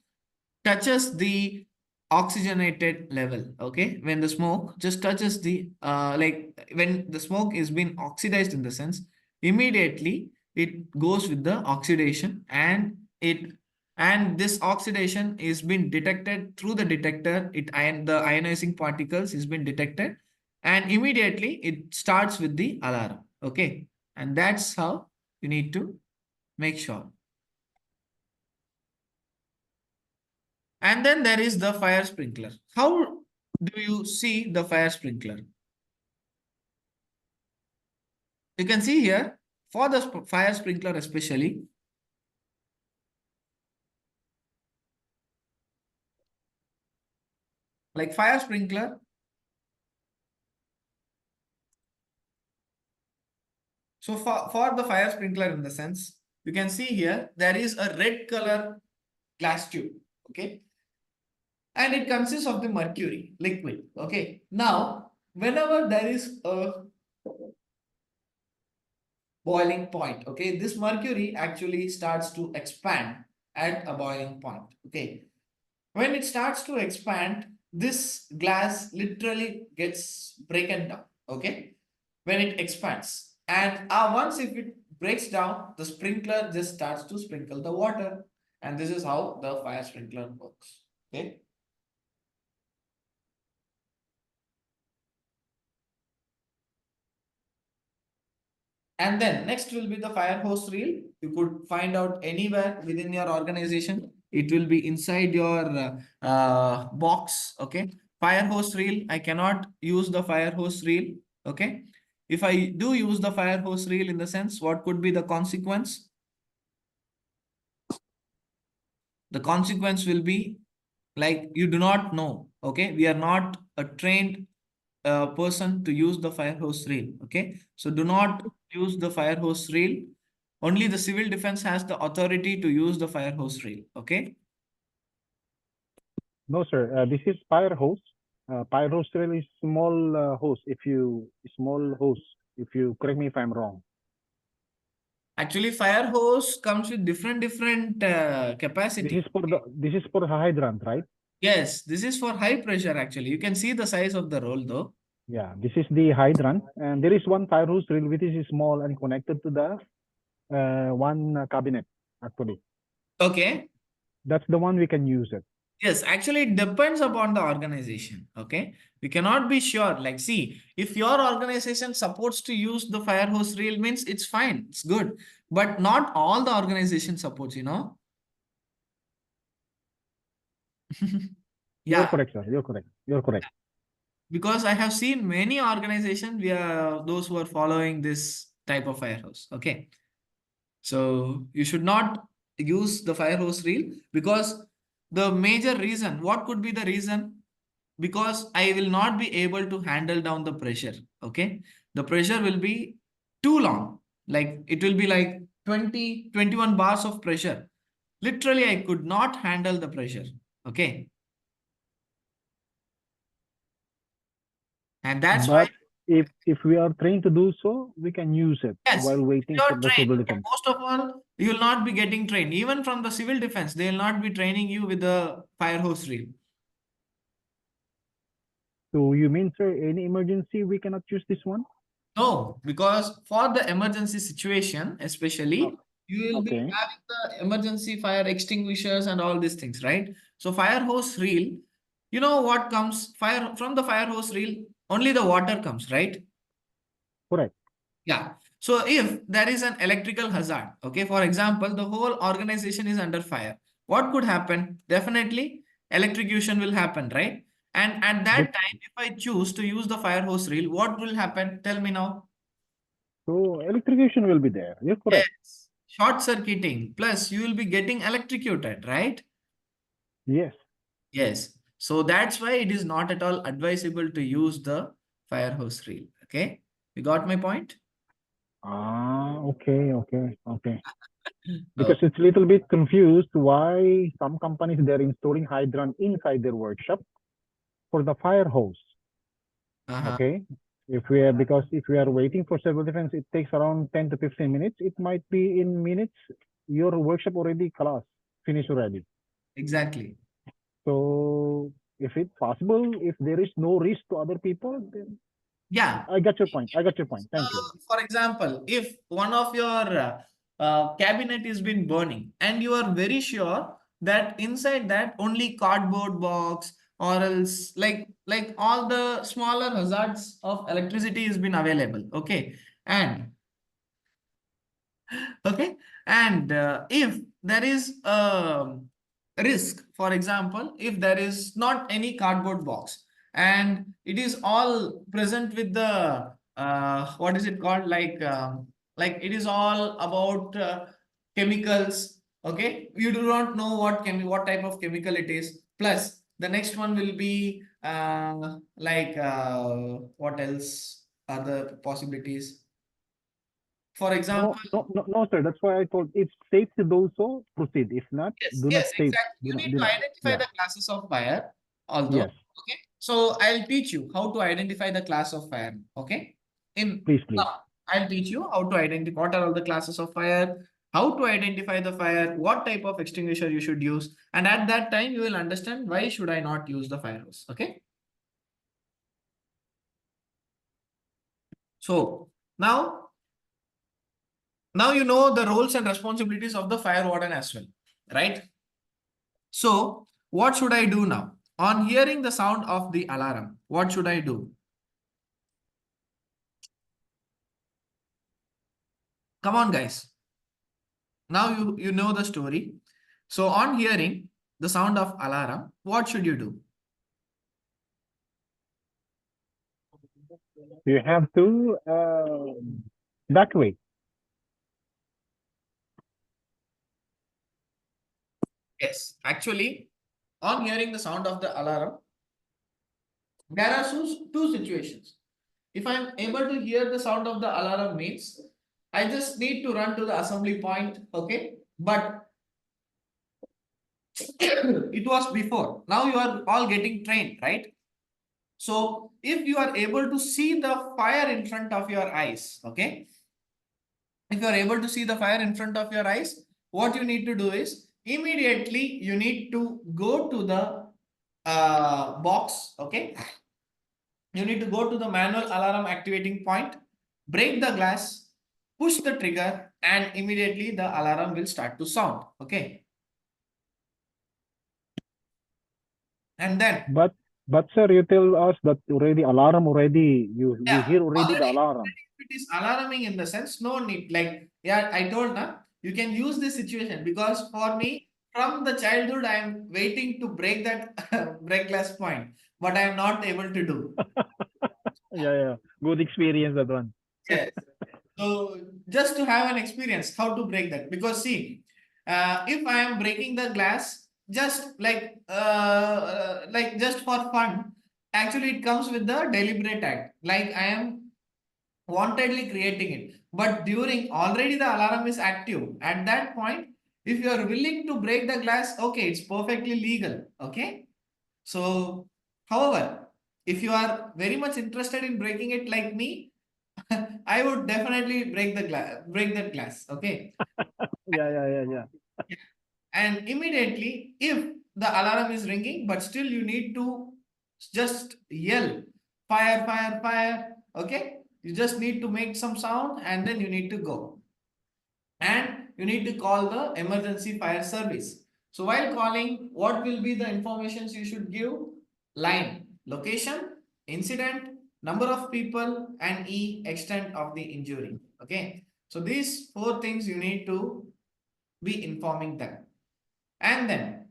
touches the oxygenated level, okay, when the smoke just touches the like when the smoke is being oxidized in the sense, immediately it goes with the oxidation, and this oxidation is being detected through the detector. The ionizing particles is being detected, and immediately it starts with the alarm. Okay. And that's how you need to make sure. And then there is the fire sprinkler. How do you see the fire sprinkler? You can see here for the fire sprinkler especially, like fire sprinkler. So for the fire sprinkler in the sense, you can see here, there is a red color glass tube. Okay. And it consists of the mercury liquid. Okay. Now, whenever there is a boiling point, okay, this mercury actually starts to expand at a boiling point. Okay. When it starts to expand, this glass literally gets broken down. Okay. When it expands. And once if it breaks down, the sprinkler just starts to sprinkle the water. And this is how the fire sprinkler works. Okay. And then next will be the fire hose reel. You could find out anywhere within your organization. It will be inside your box. Okay. Fire hose reel. I cannot use the fire hose reel. Okay. If I do use the fire hose reel in the sense, what could be the consequence? The consequence will be like you do not know. Okay. We are not a trained person to use the fire hose reel. Okay. So do not use the fire hose reel. Only the civil defense has the authority to use the fire hose reel. Okay. No, sir. This is fire hose. Fire hose really is small hose. Small hose. If you correct me if I'm wrong. Actually, fire hose comes with different capacity. This is for the hydrant, right? Yes, this is for high pressure. Actually, you can see the size of the roll though. Yeah, this is the hydrant, and there is one fire hose drill which is small and connected to the one cabinet. Actually, Okay. that's the one we can use it. Yes, actually, it depends upon the organization. Okay. We cannot be sure. Like, see, if your organization supports to use the fire hose reel means it's fine, it's good. But not all the organization supports, you know. You're Yeah, correct, sir. You're correct. You're correct. because I have seen many organizations, those who are following this type of fire hose. Okay. So you should not use the fire hose reel because the major reason, what could be the reason? Because I will not be able to handle down the pressure. Okay. The pressure will be too long. Like it will be like 20, 21 bars of pressure. Literally, I could not handle the pressure. Okay. And that's why, But if we are trained to do so, we can use it yes, while if waiting you're for the trained, civil but defense. most of all, you will not be getting trained. Even from the civil defense, they will not be training you with the fire hose reel. So you mean, sir, any emergency we cannot use this one? No, because for the emergency situation, especially, you will be Okay. having the emergency fire extinguishers and all these things, right? So fire hose reel, you know what comes fire from the fire hose reel, only the water comes, right? Correct. Yeah. So if there is an electrical hazard, okay, for example, the whole organization is under fire, what could happen? Definitely electrocution will happen, right? And at that But time, if I choose to use the fire hose reel, what will happen? Tell me now. so electrocution will be there. You're correct. Yes. Short circuiting, plus you will be getting electrocuted, right? Yes. Yes. So that's why it is not at all advisable to use the fire hose reel. Okay. You got my point? Ah, okay, okay, okay. Oh, Because it's a little bit confused why some companies they're installing hydrant inside their workshop for the fire hose. uh-huh. Okay. If we are waiting for civil defense, it takes around 10 to 15 minutes. It might be in minutes, your workshop already class finished already. Exactly. So if it's possible, if there is no risk to other people, then Yeah. I got your point. I got your point. Thank you. For example, if one of your cabinet is been burning and you are very sure that inside that only cardboard box or else like all the smaller hazards of electricity has been available. Okay. And okay. And if there is a risk, for example, if there is not any cardboard box and it is all present with the what is it called? Like it is all about chemicals. Okay. You do not know what type of chemical it is. Plus, the next one will be what else are the possibilities? For example, No, sir. That's why I told if safe to do so, proceed. If not, do not yes, safe. exactly. You need Do to not. identify Yeah. the classes of fire, although, Yes. okay. So I'll teach you how to identify the class of fire, okay? Please. Now, I'll teach you how to identify what are all the classes of fire, how to identify the fire, what type of extinguisher you should use, and at that time you will understand why should I not use the fire hose, okay? So now you know the roles and responsibilities of the fire warden as well, right? So what should I do now? On hearing the sound of the alarm, what should I do? Come on, guys. Now you know the story. So on hearing the sound of alarm, what should you do? You have to evacuate. Yes, actually, on hearing the sound of the alarm, there are two situations. If I'm able to hear the sound of the alarm means I just need to run to the assembly point, okay? But it was before. Now you are all getting trained, right? So if you are able to see the fire in front of your eyes, okay? If you are able to see the fire in front of your eyes, what you need to do is immediately you need to go to the box, okay? You need to go to the manual alarm activating point, break the glass, push the trigger, and immediately the alarm will start to sound, okay? And then But sir, you tell us that already alarm already. You yeah, hear already the already alarm. if it is alarming in the sense, no need. Like, yeah, I told na, you can use this situation because for me, from the childhood, I am waiting to break that break glass point, but I am not able to do. Yeah. Good experience that one. Yes. So just to have an experience how to break that, because see, if I am breaking the glass just like just for fun, actually it comes with the deliberate act. Like I am wantedly creating it. But during already the alarm is active. At that point, if you are willing to break the glass, okay, it's perfectly legal. Okay. So, however, if you are very much interested in breaking it like me, I would definitely break that glass. Okay. Yeah. And immediately, if the alarm is ringing, but still you need to just yell fire, fire, fire. Okay. You just need to make some sound and then you need to go. And you need to call the emergency fire service. So while calling, what will be the informations you should give? Line, location, incident, number of people, and extent of the injury. Okay. So these four things you need to be informing them. And then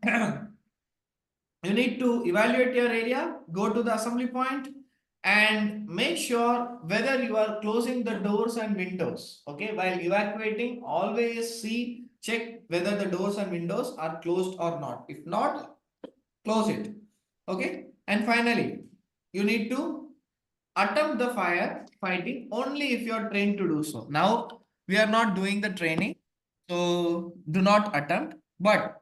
you need to evaluate your area, go to the assembly point, and make sure whether you are closing the doors and windows. Okay, while evacuating, always see, check whether the doors and windows are closed or not. If not, close it. Okay, and finally, you need to attempt the fire fighting only if you are trained to do so. Now, we are not doing the training, so do not attempt, but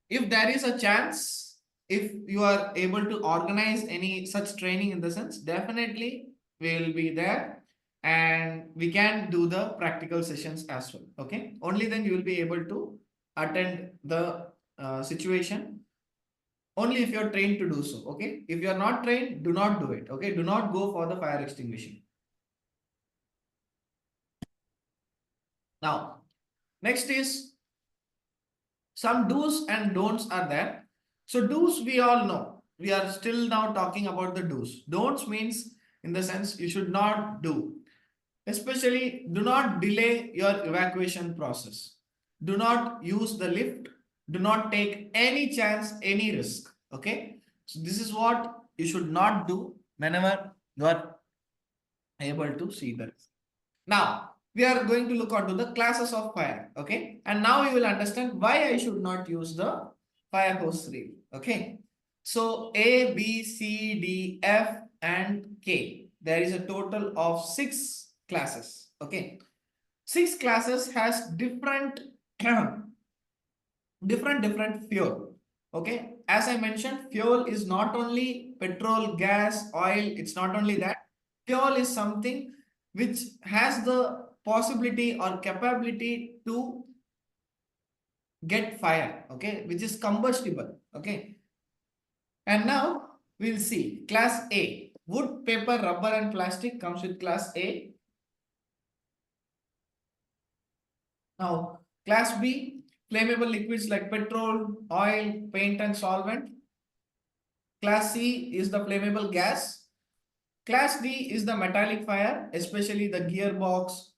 if there is a chance, if you are able to organize any such training in the sense, definitely we will be there and we can do the practical sessions as well. Okay, only then you will be able to attend the situation only if you are trained to do so. Okay, if you are not trained, do not do it. Okay, do not go for the fire extinguishing. Now next is some do's and don'ts are there. So do's we all know. We are still now talking about the do's. Don'ts means in the sense you should not do. Especially do not delay your evacuation process. Do not use the lift. Do not take any chance, any risk. Okay. So this is what you should not do whenever you are able to see the risk. Now, we are going to look onto the classes of fire, okay? And now you will understand why I should not use the fire hose reel, okay? So A, B, C, D, F, and K. There is a total of 6 classes, okay? 6 classes has different different fuel. Okay, as I mentioned, fuel is not only petrol, gas, oil. It's not only that. Fuel is something which has the possibility or capability to get fire, okay, which is combustible. Okay, and now we'll see class A. Wood, paper, rubber and plastic comes with class A. Now class B, flammable liquids like petrol, oil, paint and solvent. Class C is the flammable gas. Class D is the metallic fire, especially the gearbox,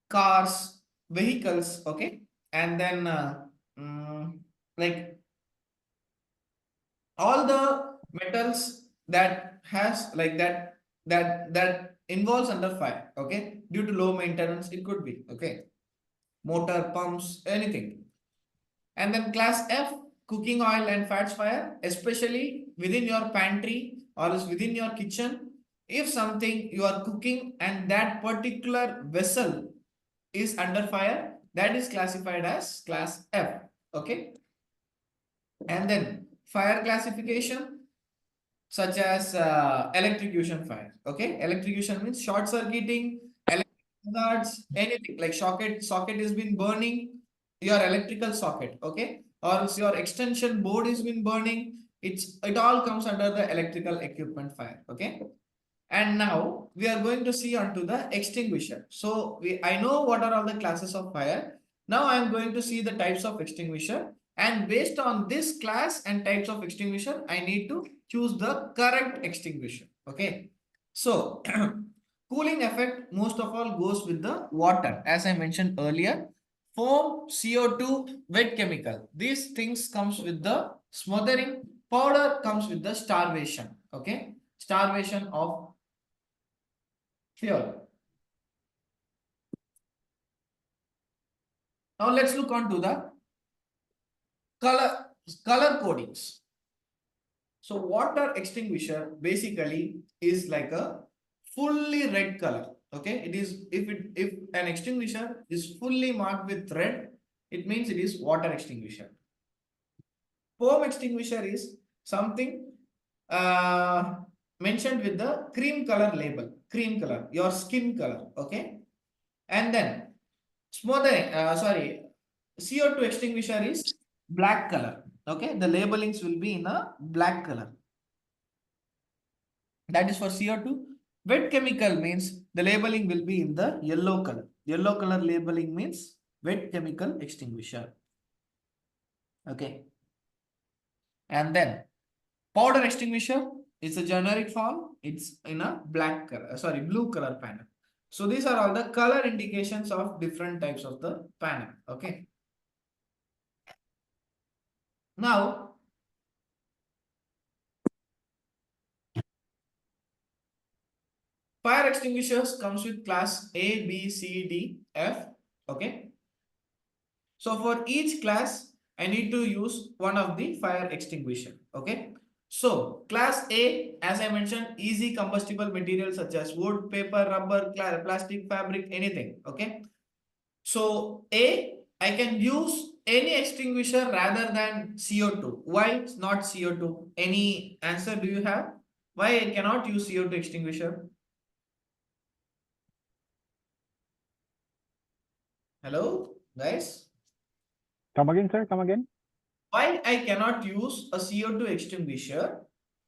cars, vehicles, okay? And then like all the metals that has like that involves under fire, okay? Due to low maintenance, it could be, okay? Motor, pumps, anything. And then class F, cooking oil and fats fire, especially within your pantry or is within your kitchen. If something you are cooking and that particular vessel is under fire, that is classified as class F. Okay. And then fire classification such as electrocution fire. Okay. Electrocution means short circuiting, hazards, anything like socket has been burning your electrical socket, okay, or else your extension board has been burning. It all comes under the electrical equipment fire, okay. And now we are going to see onto the extinguisher. So I know what are all the classes of fire. Now I am going to see the types of extinguisher, and based on this class and types of extinguisher, I need to choose the correct extinguisher. Okay. So cooling effect most of all goes with the water. As I mentioned earlier, foam, CO2, wet chemical. These things comes with the smothering. Powder comes with the starvation. Okay. Starvation of fuel. Now let's look on to the color codings. So water extinguisher basically is like a fully red color. Okay, it is if an extinguisher is fully marked with red, it means it is water extinguisher. Foam extinguisher is something mentioned with the cream color label, cream color, your skin color. Okay, and then smothering, CO2 extinguisher is black color. Okay, the labelings will be in a black color. That is for CO2. Wet chemical means the labeling will be in the yellow color. Yellow color labeling means wet chemical extinguisher. Okay. And then powder extinguisher is a generic form. It's in a black color, blue color panel. So these are all the color indications of different types of the panel. Okay. Now, fire extinguishers comes with class A, B, C, D, F. Okay. So for each class, I need to use one of the fire extinguisher. Okay. So class A, as I mentioned, easy combustible materials such as wood, paper, rubber, plastic, fabric, anything. Okay. So A, I can use any extinguisher rather than CO2. Why it's not CO2? Any answer do you have? Why I cannot use CO2 extinguisher? Hello, guys. Come again, sir. Come again. Why I cannot use a CO2 extinguisher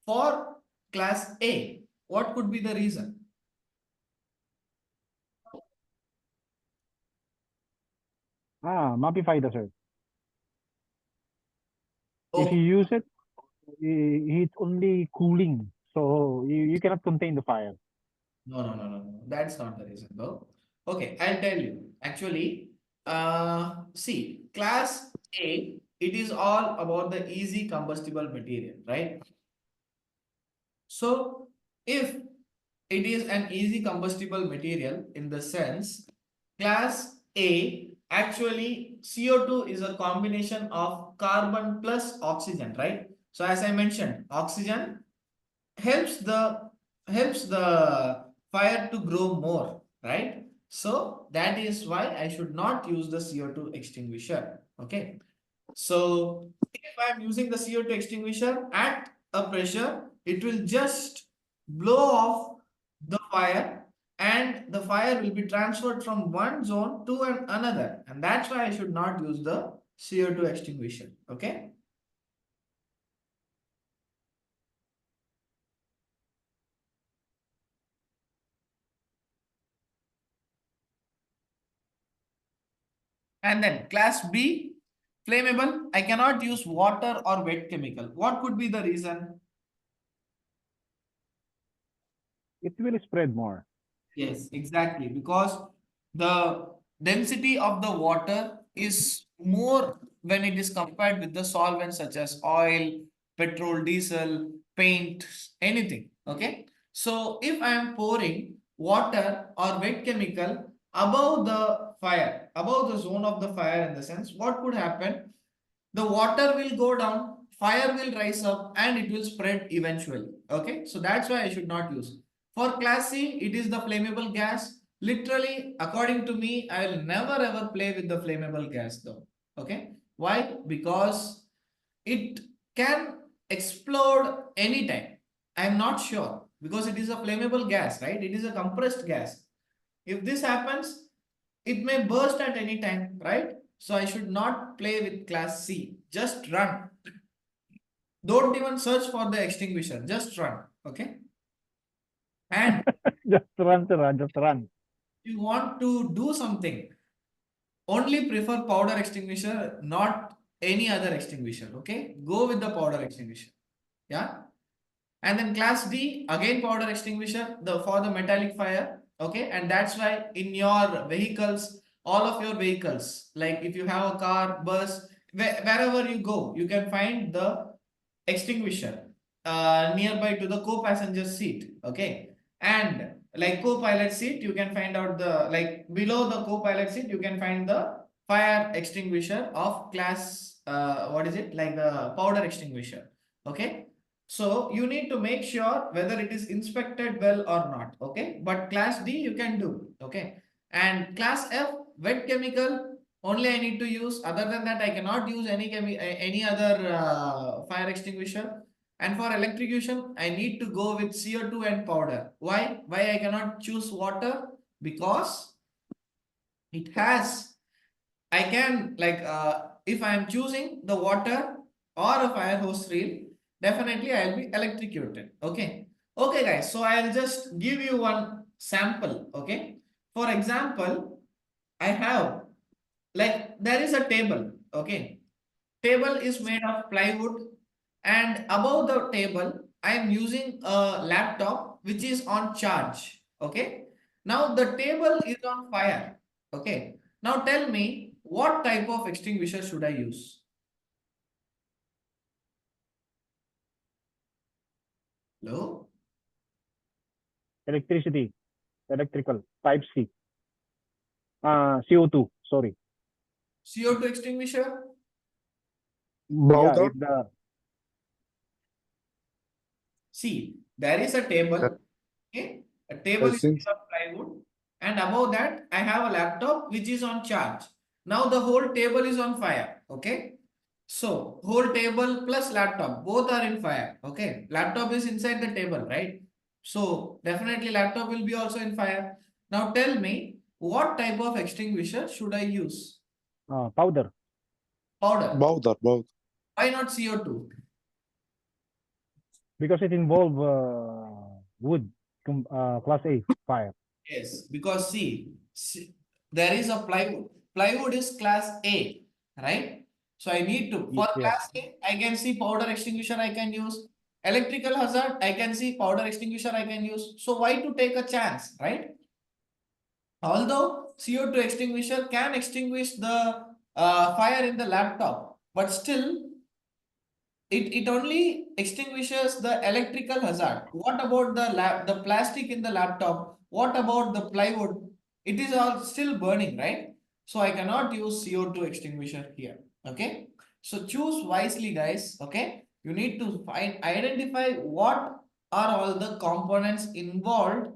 for class A? What could be the reason? Mapify the sir. If you Oh, use it, it's only cooling, so you cannot contain the fire. no. That's not the reason though. Okay, I'll tell you. Actually, see, class A, it is all about the easy combustible material, right? So, if it is an easy combustible material in the sense, class A, actually CO2 is a combination of carbon plus oxygen, right? So as I mentioned, oxygen helps the fire to grow more, right? So that is why I should not use the CO2 extinguisher. Okay. So if I'm using the CO2 extinguisher at a pressure, it will just blow off the fire and the fire will be transferred from one zone to another. And that's why I should not use the CO2 extinguisher. Okay. And then class B, flammable. I cannot use water or wet chemical. What could be the reason? It will spread more. Yes, exactly. Because the density of the water is more when it is compared with the solvents such as oil, petrol, diesel, paint, anything. Okay. So if I am pouring water or wet chemical above the fire, above the zone of the fire in the sense, what could happen? The water will go down, fire will rise up, and it will spread eventually. Okay, so that's why I should not use. For class C, it is the flammable gas. Literally, according to me, I will never ever play with the flammable gas though. Okay, why? Because it can explode anytime. I am not sure because it is a flammable gas, right? It is a compressed gas. If this happens, it may burst at any time, right? So I should not play with class C. Just run. Don't even search for the extinguisher. Just run. Okay. And Just run, sir, just run. if you want to do something, only prefer powder extinguisher, not any other extinguisher. Okay. Go with the powder extinguisher. Yeah. And then class D, again powder extinguisher for the metallic fire. Okay. And that's why in your vehicles, all of your vehicles, like if you have a car, bus, wherever you go, you can find the extinguisher nearby to the co-passenger seat. Okay. And like co-pilot seat, you can find out the, like below the co-pilot seat, you can find the fire extinguisher of class, what is it? Like the powder extinguisher. Okay. So you need to make sure whether it is inspected well or not. Okay. But class D you can do. Okay. And class F, wet chemical, only I need to use. Other than that, I cannot use any other fire extinguisher. And for electrocution, I need to go with CO2 and powder. Why? Why I cannot choose water? Because it has, I can like if I am choosing the water or a fire hose reel, definitely I'll be electrocuted. Okay. Okay, guys. So I'll just give you one sample. Okay. For example, I have like there is a table. Okay. Table is made of plywood, and above the table, I am using a laptop which is on charge. Okay. Now the table is on fire. Okay. Now tell me what type of extinguisher should I use? Hello? Electricity, electrical, type C. CO2, sorry. CO2 extinguisher? Yeah, Powder. if the See, there is a table. Okay. A table I is think made of plywood, and above that, I have a laptop which is on charge. Now the whole table is on fire. Okay. So whole table plus laptop, both are in fire. Okay. Laptop is inside the table, right? So definitely laptop will be also in fire. Now tell me what type of extinguisher should I use? powder, Powder. powder. Why not CO2? because it involve wood, class A, fire. Yes, because see, there is a plywood. Plywood is class A, right? So I need to, for Yes. class A, I can see powder extinguisher I can use. Electrical hazard, I can see powder extinguisher I can use. So why to take a chance, right? Although CO2 extinguisher can extinguish the fire in the laptop, but still it only extinguishes the electrical hazard. What about the plastic in the laptop? What about the plywood? It is all still burning, right? So I cannot use CO2 extinguisher here. Okay. So choose wisely, guys. Okay. You need to identify what are all the components involved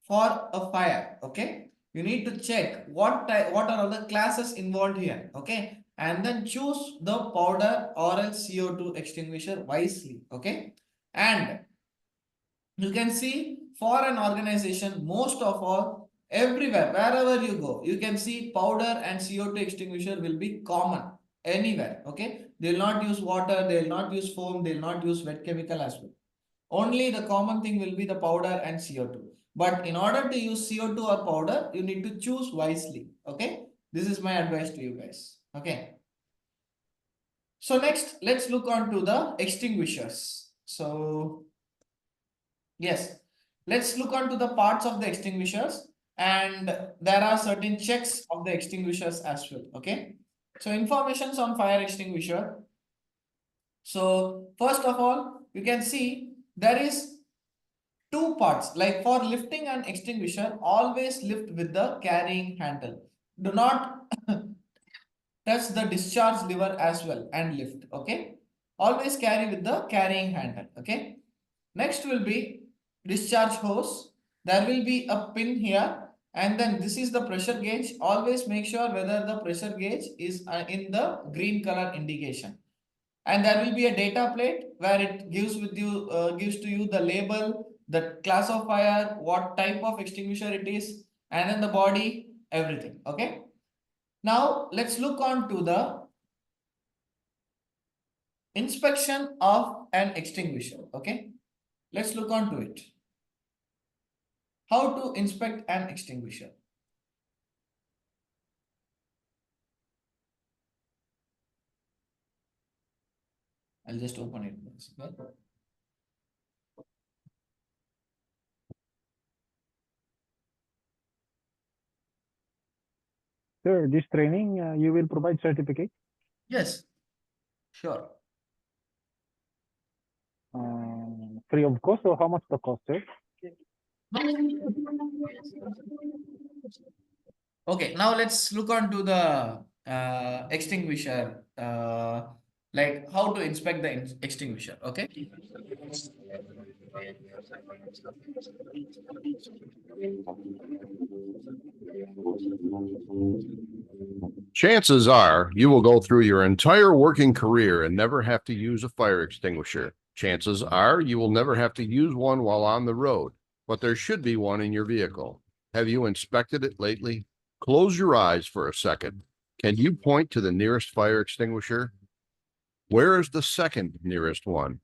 for a fire. Okay. you need to check what are all the classes involved here, okay? And then choose the powder or else CO2 extinguisher wisely, okay? And you can see for an organization, most of all, everywhere, wherever you go, you can see powder and CO2 extinguisher will be common anywhere, okay? They will not use water, they will not use foam, they will not use wet chemical as well. Only the common thing will be the powder and CO2. But in order to use CO2 or powder, you need to choose wisely, okay? This is my advice to you guys, okay? So next, let's look on to the extinguishers. So yes, let's look on to the parts of the extinguishers, and there are certain checks of the extinguishers as well, okay? So informations on fire extinguisher. So first of all, you can see there is two parts. Like for lifting an extinguisher, always lift with the carrying handle. Do not touch the discharge lever as well and lift, okay? Always carry with the carrying handle, okay? Next will be discharge hose. There will be a pin here, and then this is the pressure gauge. Always make sure whether the pressure gauge is in the green color indication. And there will be a data plate where it gives to you the label, the class of fire, what type of extinguisher it is, and then the body, everything, okay? Now let's look on to the inspection of an extinguisher, okay? Let's look on to it. How to inspect an extinguisher? I'll just open it once, okay? Sir, this training, you will provide certificate? Yes, sure. Free of cost, or how much the cost, sir? Okay, now let's look on to the extinguisher, like how to inspect the extinguisher, okay? Chances are you will go through your entire working career and never have to use a fire extinguisher. Chances are you will never have to use one while on the road, but there should be one in your vehicle. Have you inspected it lately? Close your eyes for a second. Can you point to the nearest fire extinguisher? Where is the second nearest one?